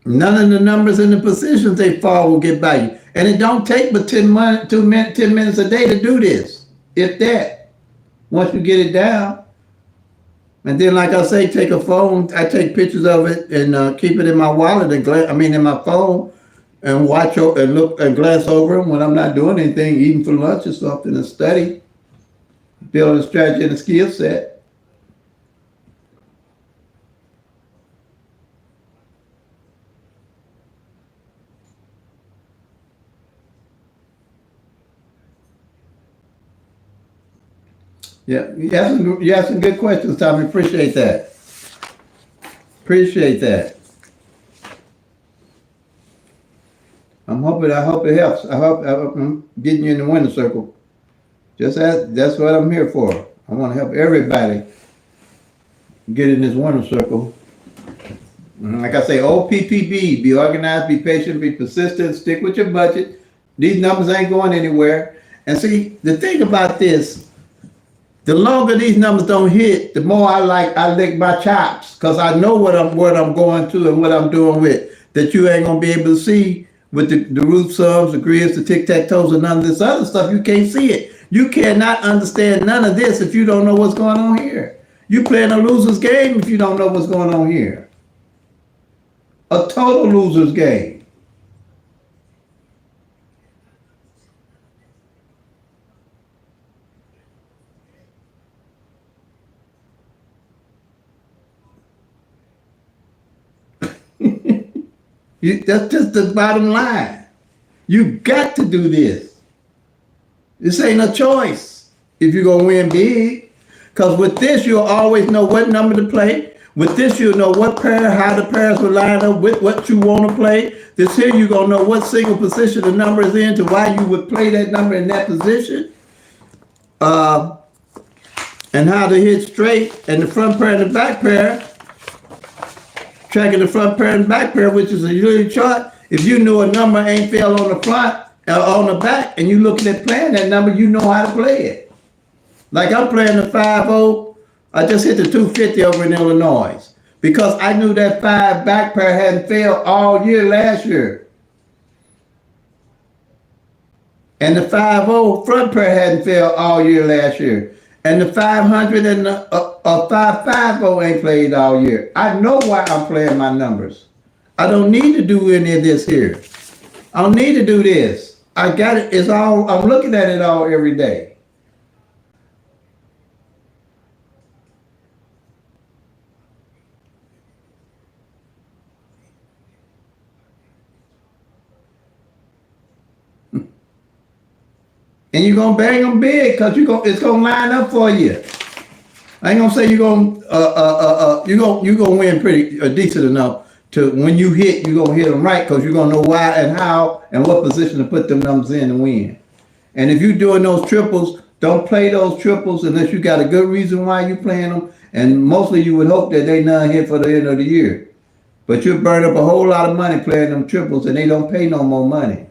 None of the numbers and the positions they fall will get by you. And it don't take but 10 minutes a day to do this, if that, once you get it down. And then, like I say, take a phone, I take pictures of it and keep it in my wallet, and in my phone, and watch and look and glance over them when I'm not doing anything, eating for lunch or something, and study, build a strategy and a skill set. Yeah, you asked some good questions, Tommy. Appreciate that. Appreciate that. I hope it helps. I hope I'm getting you in the winner circle. That's what I'm here for. I want to help everybody get in this winner circle. Like I say, OPPB, be organized, be patient, be persistent, stick with your budget. These numbers ain't going anywhere. And see, the thing about this, the longer these numbers don't hit, the more I lick my chops, because I know what I'm going to and what I'm doing with, that you ain't gonna be able to see with the root sums, the grids, the tic-tac-toes, and none of this other stuff. You can't see it. You cannot understand none of this if you don't know what's going on here. You playing a loser's game if you don't know what's going on here. A total loser's game. That's just the bottom line. You got to do this. This ain't a choice if you're going to win big. Because with this, you'll always know what number to play. With this, you'll know what pair, how the pairs will line up with what you want to play. This here, you're going to know what single position the number is in to why you would play that number in that position. and how to hit straight and the front pair and the back pair, tracking the front pair and back pair, which is a utility chart. If you know a number ain't fell on the front or on the back, and you looking at playing that number, you know how to play it. Like I'm playing the 5-0. I just hit the 250 over in Illinois because I knew that 5 back pair hadn't failed all year last year. And the 5-0 front pair hadn't failed all year last year. And the 500 and the 550 ain't played all year. I know why I'm playing my numbers. I don't need to do any of this here. I don't need to do this. I got it. It's all, I'm looking at it all every day. And you're gonna bang them big because it's gonna line up for you. I ain't gonna say you're gonna win pretty decent enough to when you hit, you're gonna hit them right because you're gonna know why and how and what position to put them numbers in and win. And if you're doing those triples, don't play those triples unless you got a good reason why you're playing them. And mostly you would hope that they not hit for the end of the year. But you'll burn up a whole lot of money playing them triples and they don't pay no more money.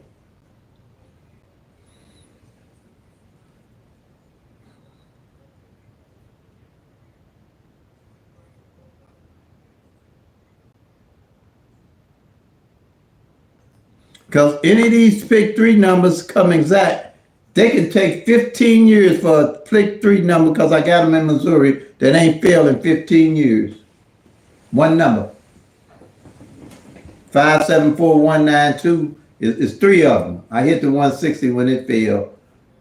Because any of these PICK-3 numbers come exact. They can take 15 years for a PICK-3 number because I got them in Missouri that ain't failed in 15 years. One number. 574192 is 3 of them. I hit the 160 when it failed.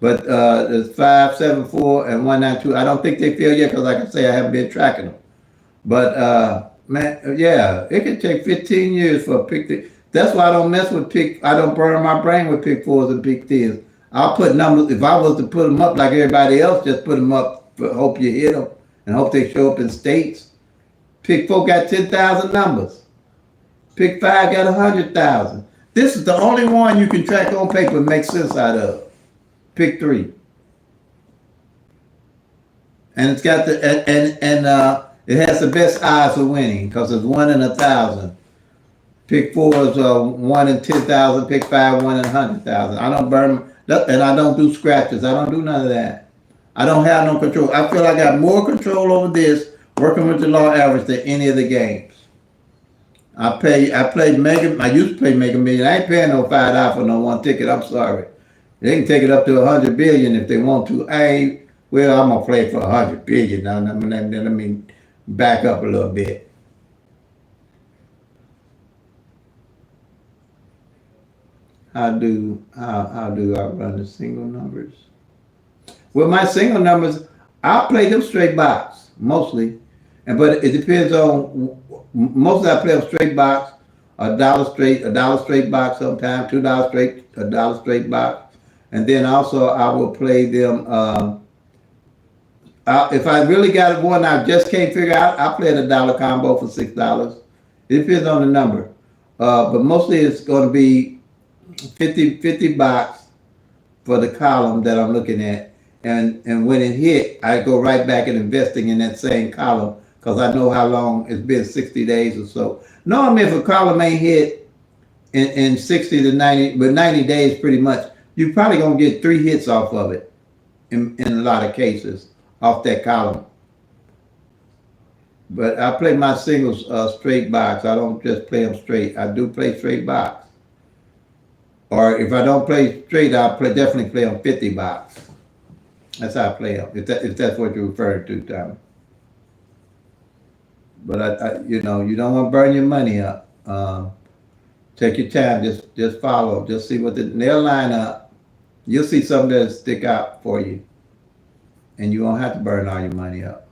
But there's 574 and 192. I don't think they failed yet because like I say, I haven't been tracking them. But man, yeah, it could take 15 years for a PICK-3. That's why I don't mess with pick. I don't burn my brain with PICK-4s and PICK-10s. I'll put numbers. If I was to put them up like everybody else, just put them up. Hope you hit them and hope they show up in states. PICK-4 got 10,000 numbers. PICK-5 got 100,000. This is the only one you can track on paper and make sense out of. PICK-3, and it's got the and it has the best odds of winning because it's 1 in 1,000. PICK-4 is 1 in 10,000. PICK-5 1 in 100,000. I don't burn and I don't do scratches. I don't do none of that. I don't have no control. I feel I got more control over this working with the law average than any of the games. I played Mega. I used to play Mega Million. I ain't paying no $5 for no one ticket. I'm sorry. They can take it up to 100 billion if they want to. I'm gonna play for 100 billion now. Let me back up a little bit. How do I run the single numbers? Well, my single numbers, I'll play them straight box mostly, but it depends on. Mostly I play them straight box, a dollar straight box sometimes, $2 straight, a dollar straight box, and then also I will play them. If I really got one I just can't figure out, I play the dollar combo for $6. It depends on the number, but mostly it's going to be 50 box for the column that I'm looking at. And when it hit, I go right back and investing in that same column because I know how long it's been, 60 days or so. Normally, if a column ain't hit in 60 to 90, but 90 days pretty much, you're probably going to get 3 hits off of it in a lot of cases, off that column. But I play my singles straight box. I don't just play them straight. I do play straight box. Or if I don't play straight, I'll definitely play on 50 box. That's how I play them, if that's what you're referring to, Tommy. But you don't want to burn your money up. Take your time, just follow, just see what they'll line up. You'll see something that'll stick out for you, and you won't have to burn all your money up.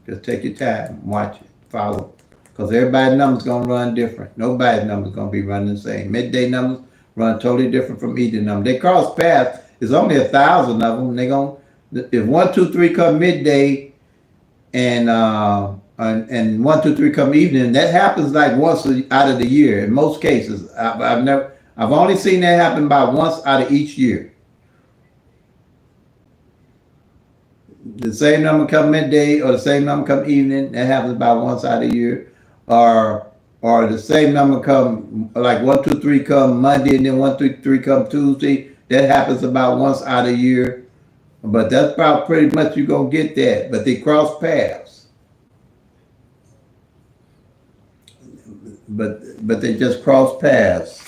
Just take your time, watch it, follow, because everybody's number's gonna run different. Nobody's number's gonna be running the same. Midday numbers run totally different from evening numbers. They cross paths. It's only 1,000 of them. They gonna if 1, 2, 3 come midday, and 1, 2, 3 come evening. That happens like once out of the year. In most cases, I've only seen that happen about once out of each year. the same number come midday or the same number come evening. That happens about once out of the year. Or the same number come like 1, 2, 3 come Monday and then 1, 2, 3 come Tuesday. That happens about once out of the year. But that's about pretty much you're gonna get that. But they cross paths. But they just cross paths.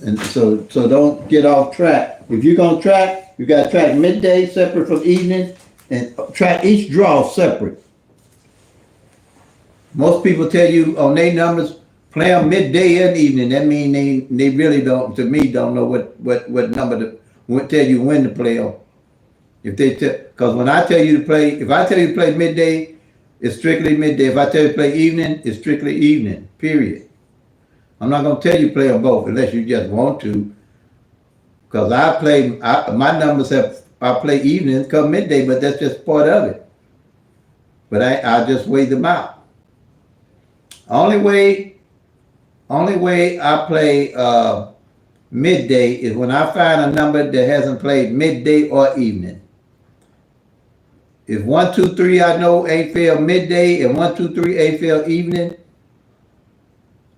And so don't get off track. If you're gonna track, you gotta track midday separate from evening and track each draw separate. Most people tell you on their numbers, play them midday and evening. That means they really don't, to me, don't know what number to tell you when to play them. If they because when I tell you to play, if I tell you to play midday, it's strictly midday. If I tell you to play evening, it's strictly evening, period. I'm not going to tell you to play them both unless you just want to. Because my numbers I play evenings come midday, but that's just part of it. But I just weigh them out. Only way I play midday is when I find a number that hasn't played midday or evening. If 1, 2, 3 I know ain't failed midday and 1, 2, 3 ain't failed evening,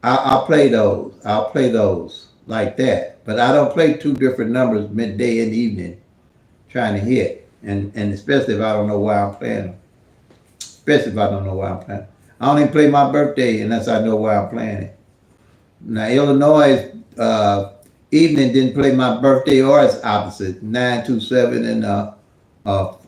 I'll play those. I'll play those like that. But I don't play two different numbers midday and evening trying to hit. And especially if I don't know why I'm playing them. Especially if I don't know why I'm playing. I don't even play my birthday unless I know why I'm playing it. Now Illinois evening didn't play my birthday or its opposite. 927 and or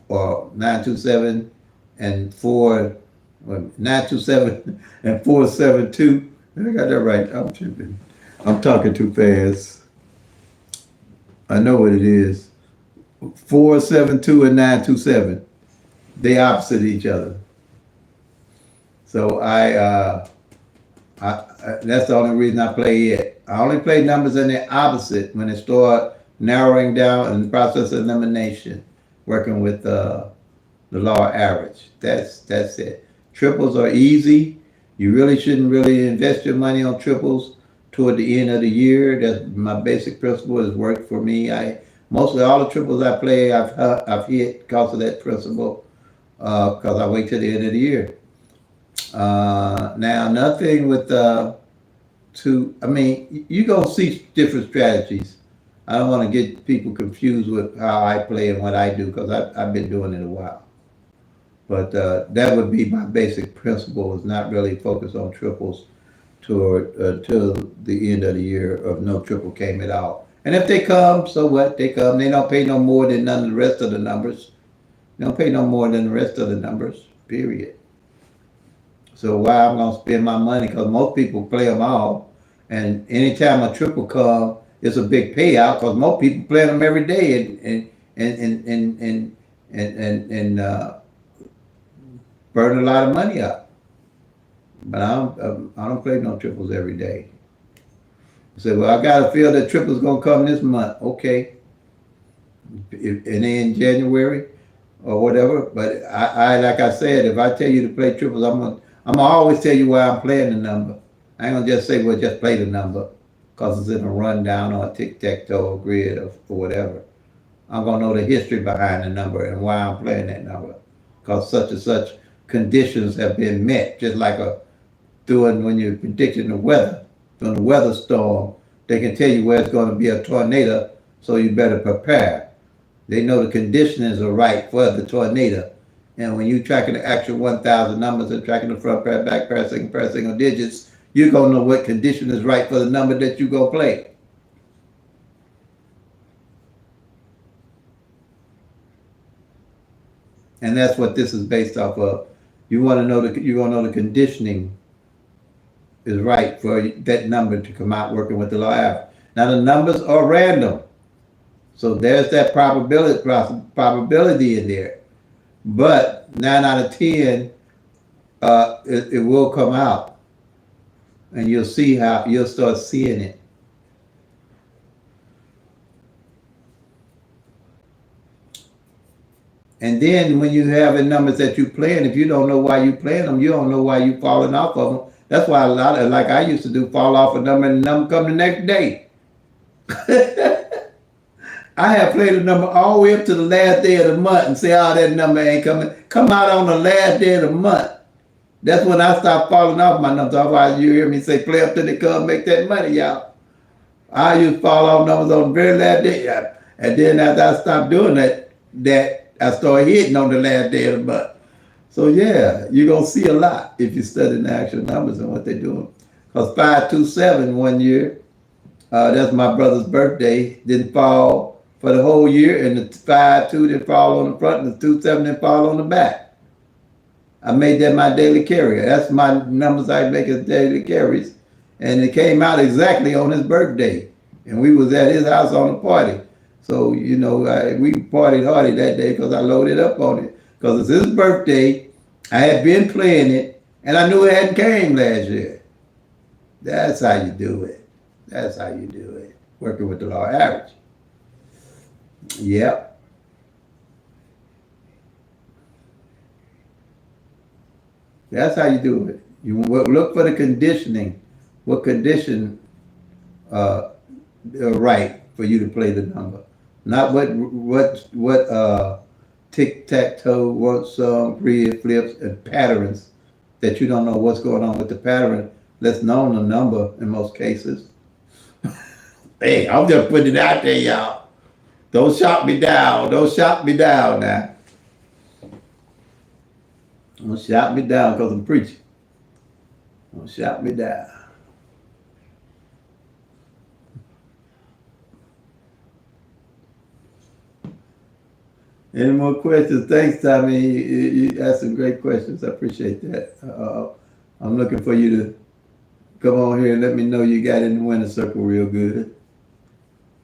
927 and 927 and 472. I got that right. I'm tripping. I'm talking too fast. I know what it is. 472 and 927. They opposite each other. So that's the only reason I play it. I only play numbers in the opposite when it start narrowing down in the process of elimination, working with the law average. That's it. Triples are easy. You really shouldn't really invest your money on triples toward the end of the year. That's my basic principle. Has worked for me. Mostly all the triples I play, I've hit because of that principle. Because I wait till the end of the year. Now nothing with you gonna see different strategies. I don't want to get people confused with how I play and what I do because I've been doing it a while. But that would be my basic principle, is not really focus on triples till the end of the year of no triple came at all. And if they come, so what? They come. They don't pay no more than none of the rest of the numbers. They don't pay no more than the rest of the numbers, period. So why I'm going to spend my money? Because most people play them all. And anytime a triple comes, it's a big payout because most people play them every day and burn a lot of money up. But I don't play no triples every day. I said, well, I got to feel that triple's going to come this month. Okay. And then in January or whatever. But I like I said, if I tell you to play triples, I'm gonna always tell you why I'm playing the number. I ain't gonna just say, well, just play the number because it's in a rundown or a tic-tac-toe grid or whatever. I'm gonna know the history behind the number and why I'm playing that number. Because such and such conditions have been met, just like when you're predicting the weather, during the weather storm, they can tell you where it's going to be a tornado, so you better prepare. They know the conditions are right for the tornado. And when you're tracking the actual 1,000 numbers and tracking the front pair, back pair, second pair, single digits, you're going to know what condition is right for the number that you're going to play. And that's what this is based off of. You're going to know the conditioning is right for that number to come out working with the law average. Now the numbers are random. So there's that probability in there. But 9 out of 10, it will come out. And you'll start seeing it. And then when you have the numbers that you're playing, if you don't know why you're playing them, you don't know why you're falling off of them. That's why a lot of, like I used to do, fall off a number and the number come the next day. I have played the number all the way up to the last day of the month and say, oh, that number ain't coming. Come out on the last day of the month. That's when I start falling off my numbers. That's why you hear me say, play up till they come, make that money, y'all. I used to fall off numbers on the very last day. And then after I stopped doing that I started hitting on the last day of the month. So yeah, you're going to see a lot if you study the actual numbers and what they're doing. Because 527 one year, that's my brother's birthday, didn't fall for the whole year, and the 5-2 didn't fall on the front, and the 2-7 didn't fall on the back. I made that my daily carrier. That's my numbers I make as daily carries. And it came out exactly on his birthday. And we was at his house on a party. So, you know, we partied hardy that day because I loaded up on it. Because it's his birthday. I had been playing it, and I knew it hadn't came last year. That's how you do it. That's how you do it. Working with the law average. Yep. That's how you do it. You look for the conditioning. What condition right for you to play the number? Not what tic-tac-toe, what some grid flips and patterns that you don't know what's going on with the pattern. Let's know the number in most cases. Hey, I'm just putting it out there, y'all. Don't shout me down. Don't shout me down now. Don't shout me down because I'm preaching. Don't shout me down. Any more questions? Thanks, Tommy. You asked some great questions. I appreciate that. I'm looking for you to come on here and let me know you got in the winner's circle real good.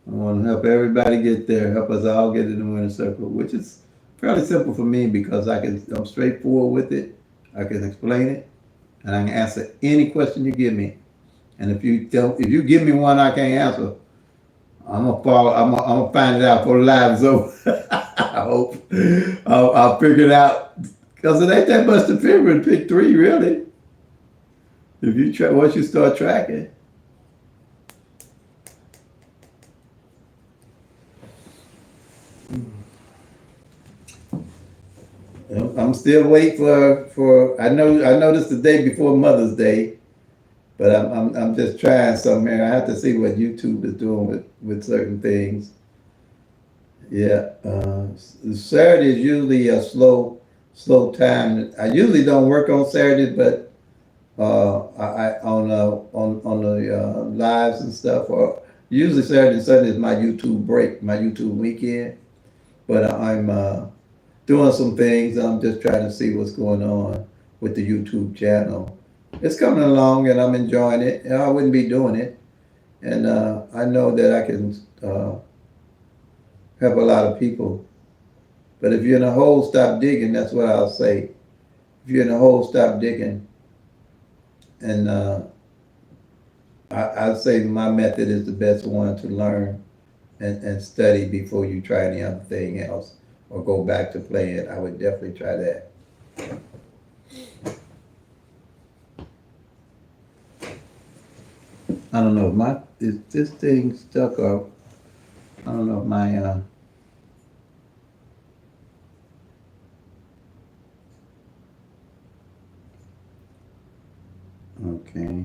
I want to help everybody get there, help us all get in the winner's circle, which is fairly simple for me because I'm straightforward with it. I can explain it, and I can answer any question you give me. And if you give me one I can't answer, I'm gonna find it out before the live's over. I hope I'll figure it out because it ain't that much to figure in PICK-3 really. If you once you start tracking. I'm still waiting for. I know this the day before Mother's Day, but I'm just trying something here. I have to see what YouTube is doing with certain things. Yeah, Saturday is usually a slow time. I usually don't work on Saturdays, but I on the lives and stuff. Or usually Saturday and Sunday is my YouTube break, my YouTube weekend. But I'm doing some things. I'm just trying to see what's going on with the YouTube channel. It's coming along, and I'm enjoying it. And I wouldn't be doing it, and I know that I can help a lot of people. But if you're in a hole, stop digging. That's what I'll say. If you're in a hole, stop digging. And I'd say my method is the best one to learn and study before you try anything else or go back to playing. I would definitely try that. I don't know if is this thing stuck up. I don't know if my okay.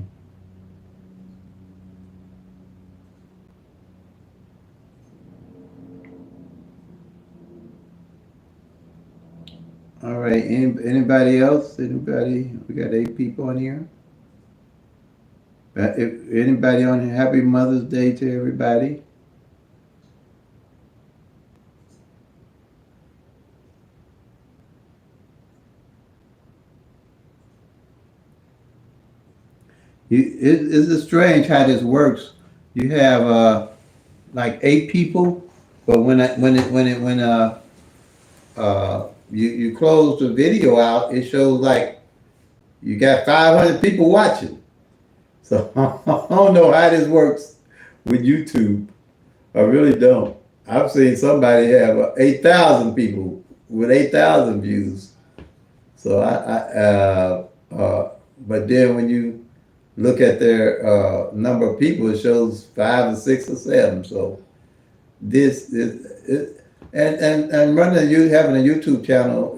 All right. Anybody else? Anybody? We got 8 people on here. If anybody on here, happy Mother's Day to everybody. It's strange how this works. You have like 8 people, but when you close the video out, it shows like you got 500 people watching. So I don't know how this works with YouTube. I really don't. I've seen somebody have 8,000 people with 8,000 views. So but then when you look at their number of people, it shows 5 or 6 or 7. So and running you having a YouTube channel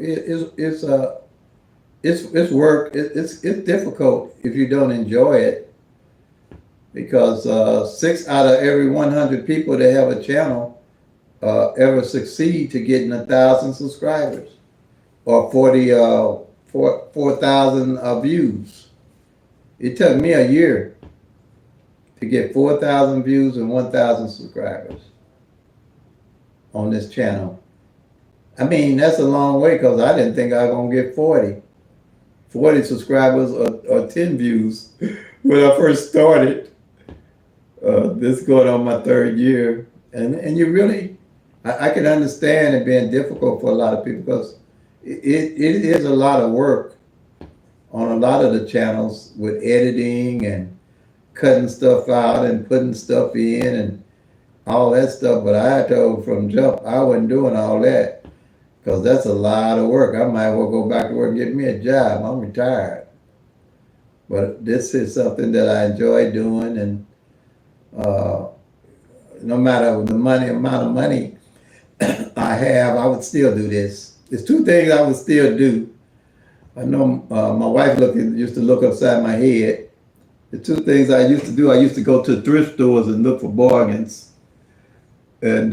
it's work. It's difficult if you don't enjoy it because 6 out of every 100 people that have a channel ever succeed to getting 1,000 subscribers or 4,000 views. It took me a year to get 4,000 views and 1,000 subscribers on this channel. I mean, that's a long way because I didn't think I was going to get 40 subscribers or 10 views when I first started. This going on my third year. And you really, I can understand it being difficult for a lot of people because it is a lot of work on a lot of the channels with editing and cutting stuff out and putting stuff in and all that stuff. But I told from jump, I wasn't doing all that because that's a lot of work. I might well go back to work and get me a job. I'm retired. But this is something that I enjoy doing, and no matter the amount of money I have, I would still do this. There's two things I would still do. I know my wife used to look upside my head. The two things I used to do, I used to go to thrift stores and look for bargains. And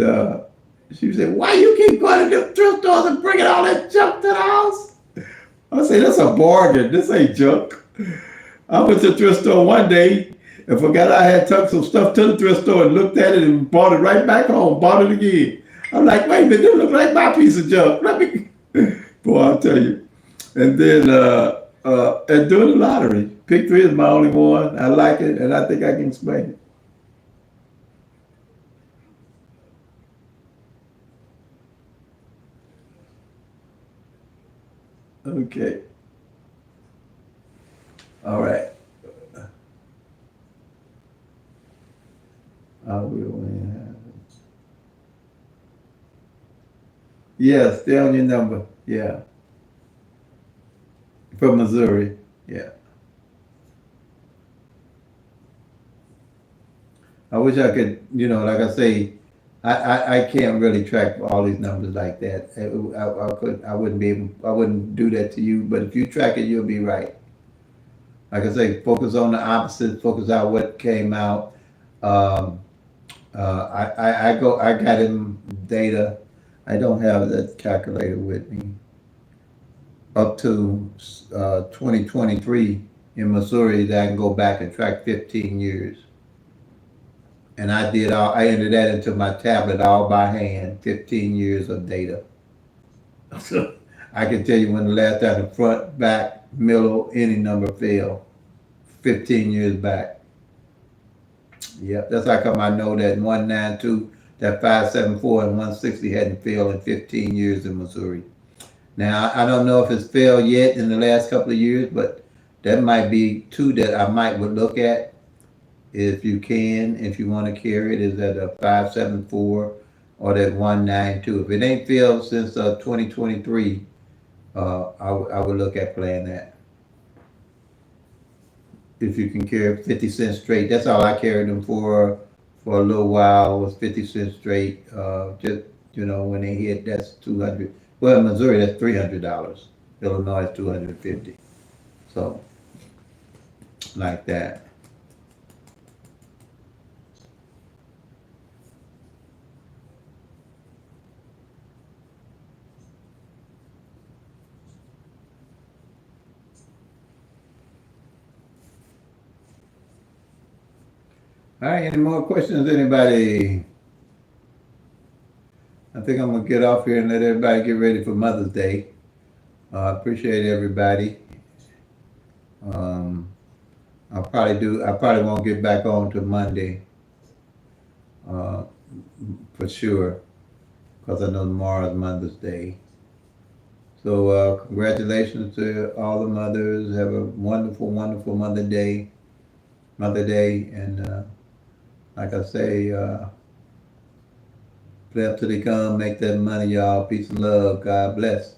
she would say, why you keep going to the thrift stores and bringing all that junk to the house? I say, that's a bargain. This ain't junk. I went to the thrift store one day and forgot I had took some stuff to the thrift store and looked at it and bought it right back home, bought it again. I'm like, wait a minute, this looks like my piece of junk. Let me, boy, I'll tell you. And then, and doing the lottery. PICK-3 is my only one. I like it, and I think I can explain it. Okay. All right. I will. Yeah, stay on your number. Yeah. From Missouri. Yeah. I wish I could, like I say, I can't really track all these numbers like that. I wouldn't be able, I wouldn't do that to you, but if you track it, you'll be right. Like I say, focus on the opposite, focus on what came out. Um, I got him data. I don't have that calculator with me. Up to 2023 in Missouri that I can go back and track 15 years. And I entered that into my tablet all by hand, 15 years of data. So I can tell you when the last time the front, back, middle, any number fell, 15 years back. Yep, that's how come I know that 192, that 574 and 160 hadn't failed in 15 years in Missouri. Now, I don't know if it's failed yet in the last couple of years, but that might be two that I might would look at if you can, if you want to carry it, is that a 574 or that 192. If it ain't failed since 2023, I would look at playing that. If you can carry 50 cents straight, that's all I carried them for a little while was 50 cents straight. Just when they hit, that's 200. Well, in Missouri, that's $300. Illinois is 250. So, like that. All right, any more questions, anybody? I think I'm gonna get off here and let everybody get ready for Mother's Day. Appreciate everybody. Um, I probably won't get back on to Monday, uh, for sure, because I know tomorrow is Mother's Day. So, congratulations to all the mothers. Have a wonderful, wonderful Mother Day, and like I say, play up till they come, make that money, y'all. Peace and love. God bless.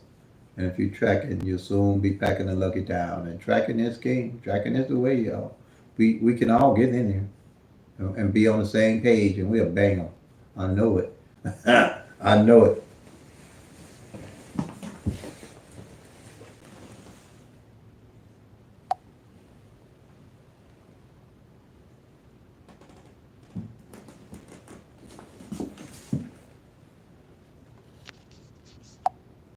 And if you track it, you'll soon be packing a lucky town. And tracking is king. Tracking is the way, y'all. We can all get in there and be on the same page, and we'll bang them. I know it. I know it.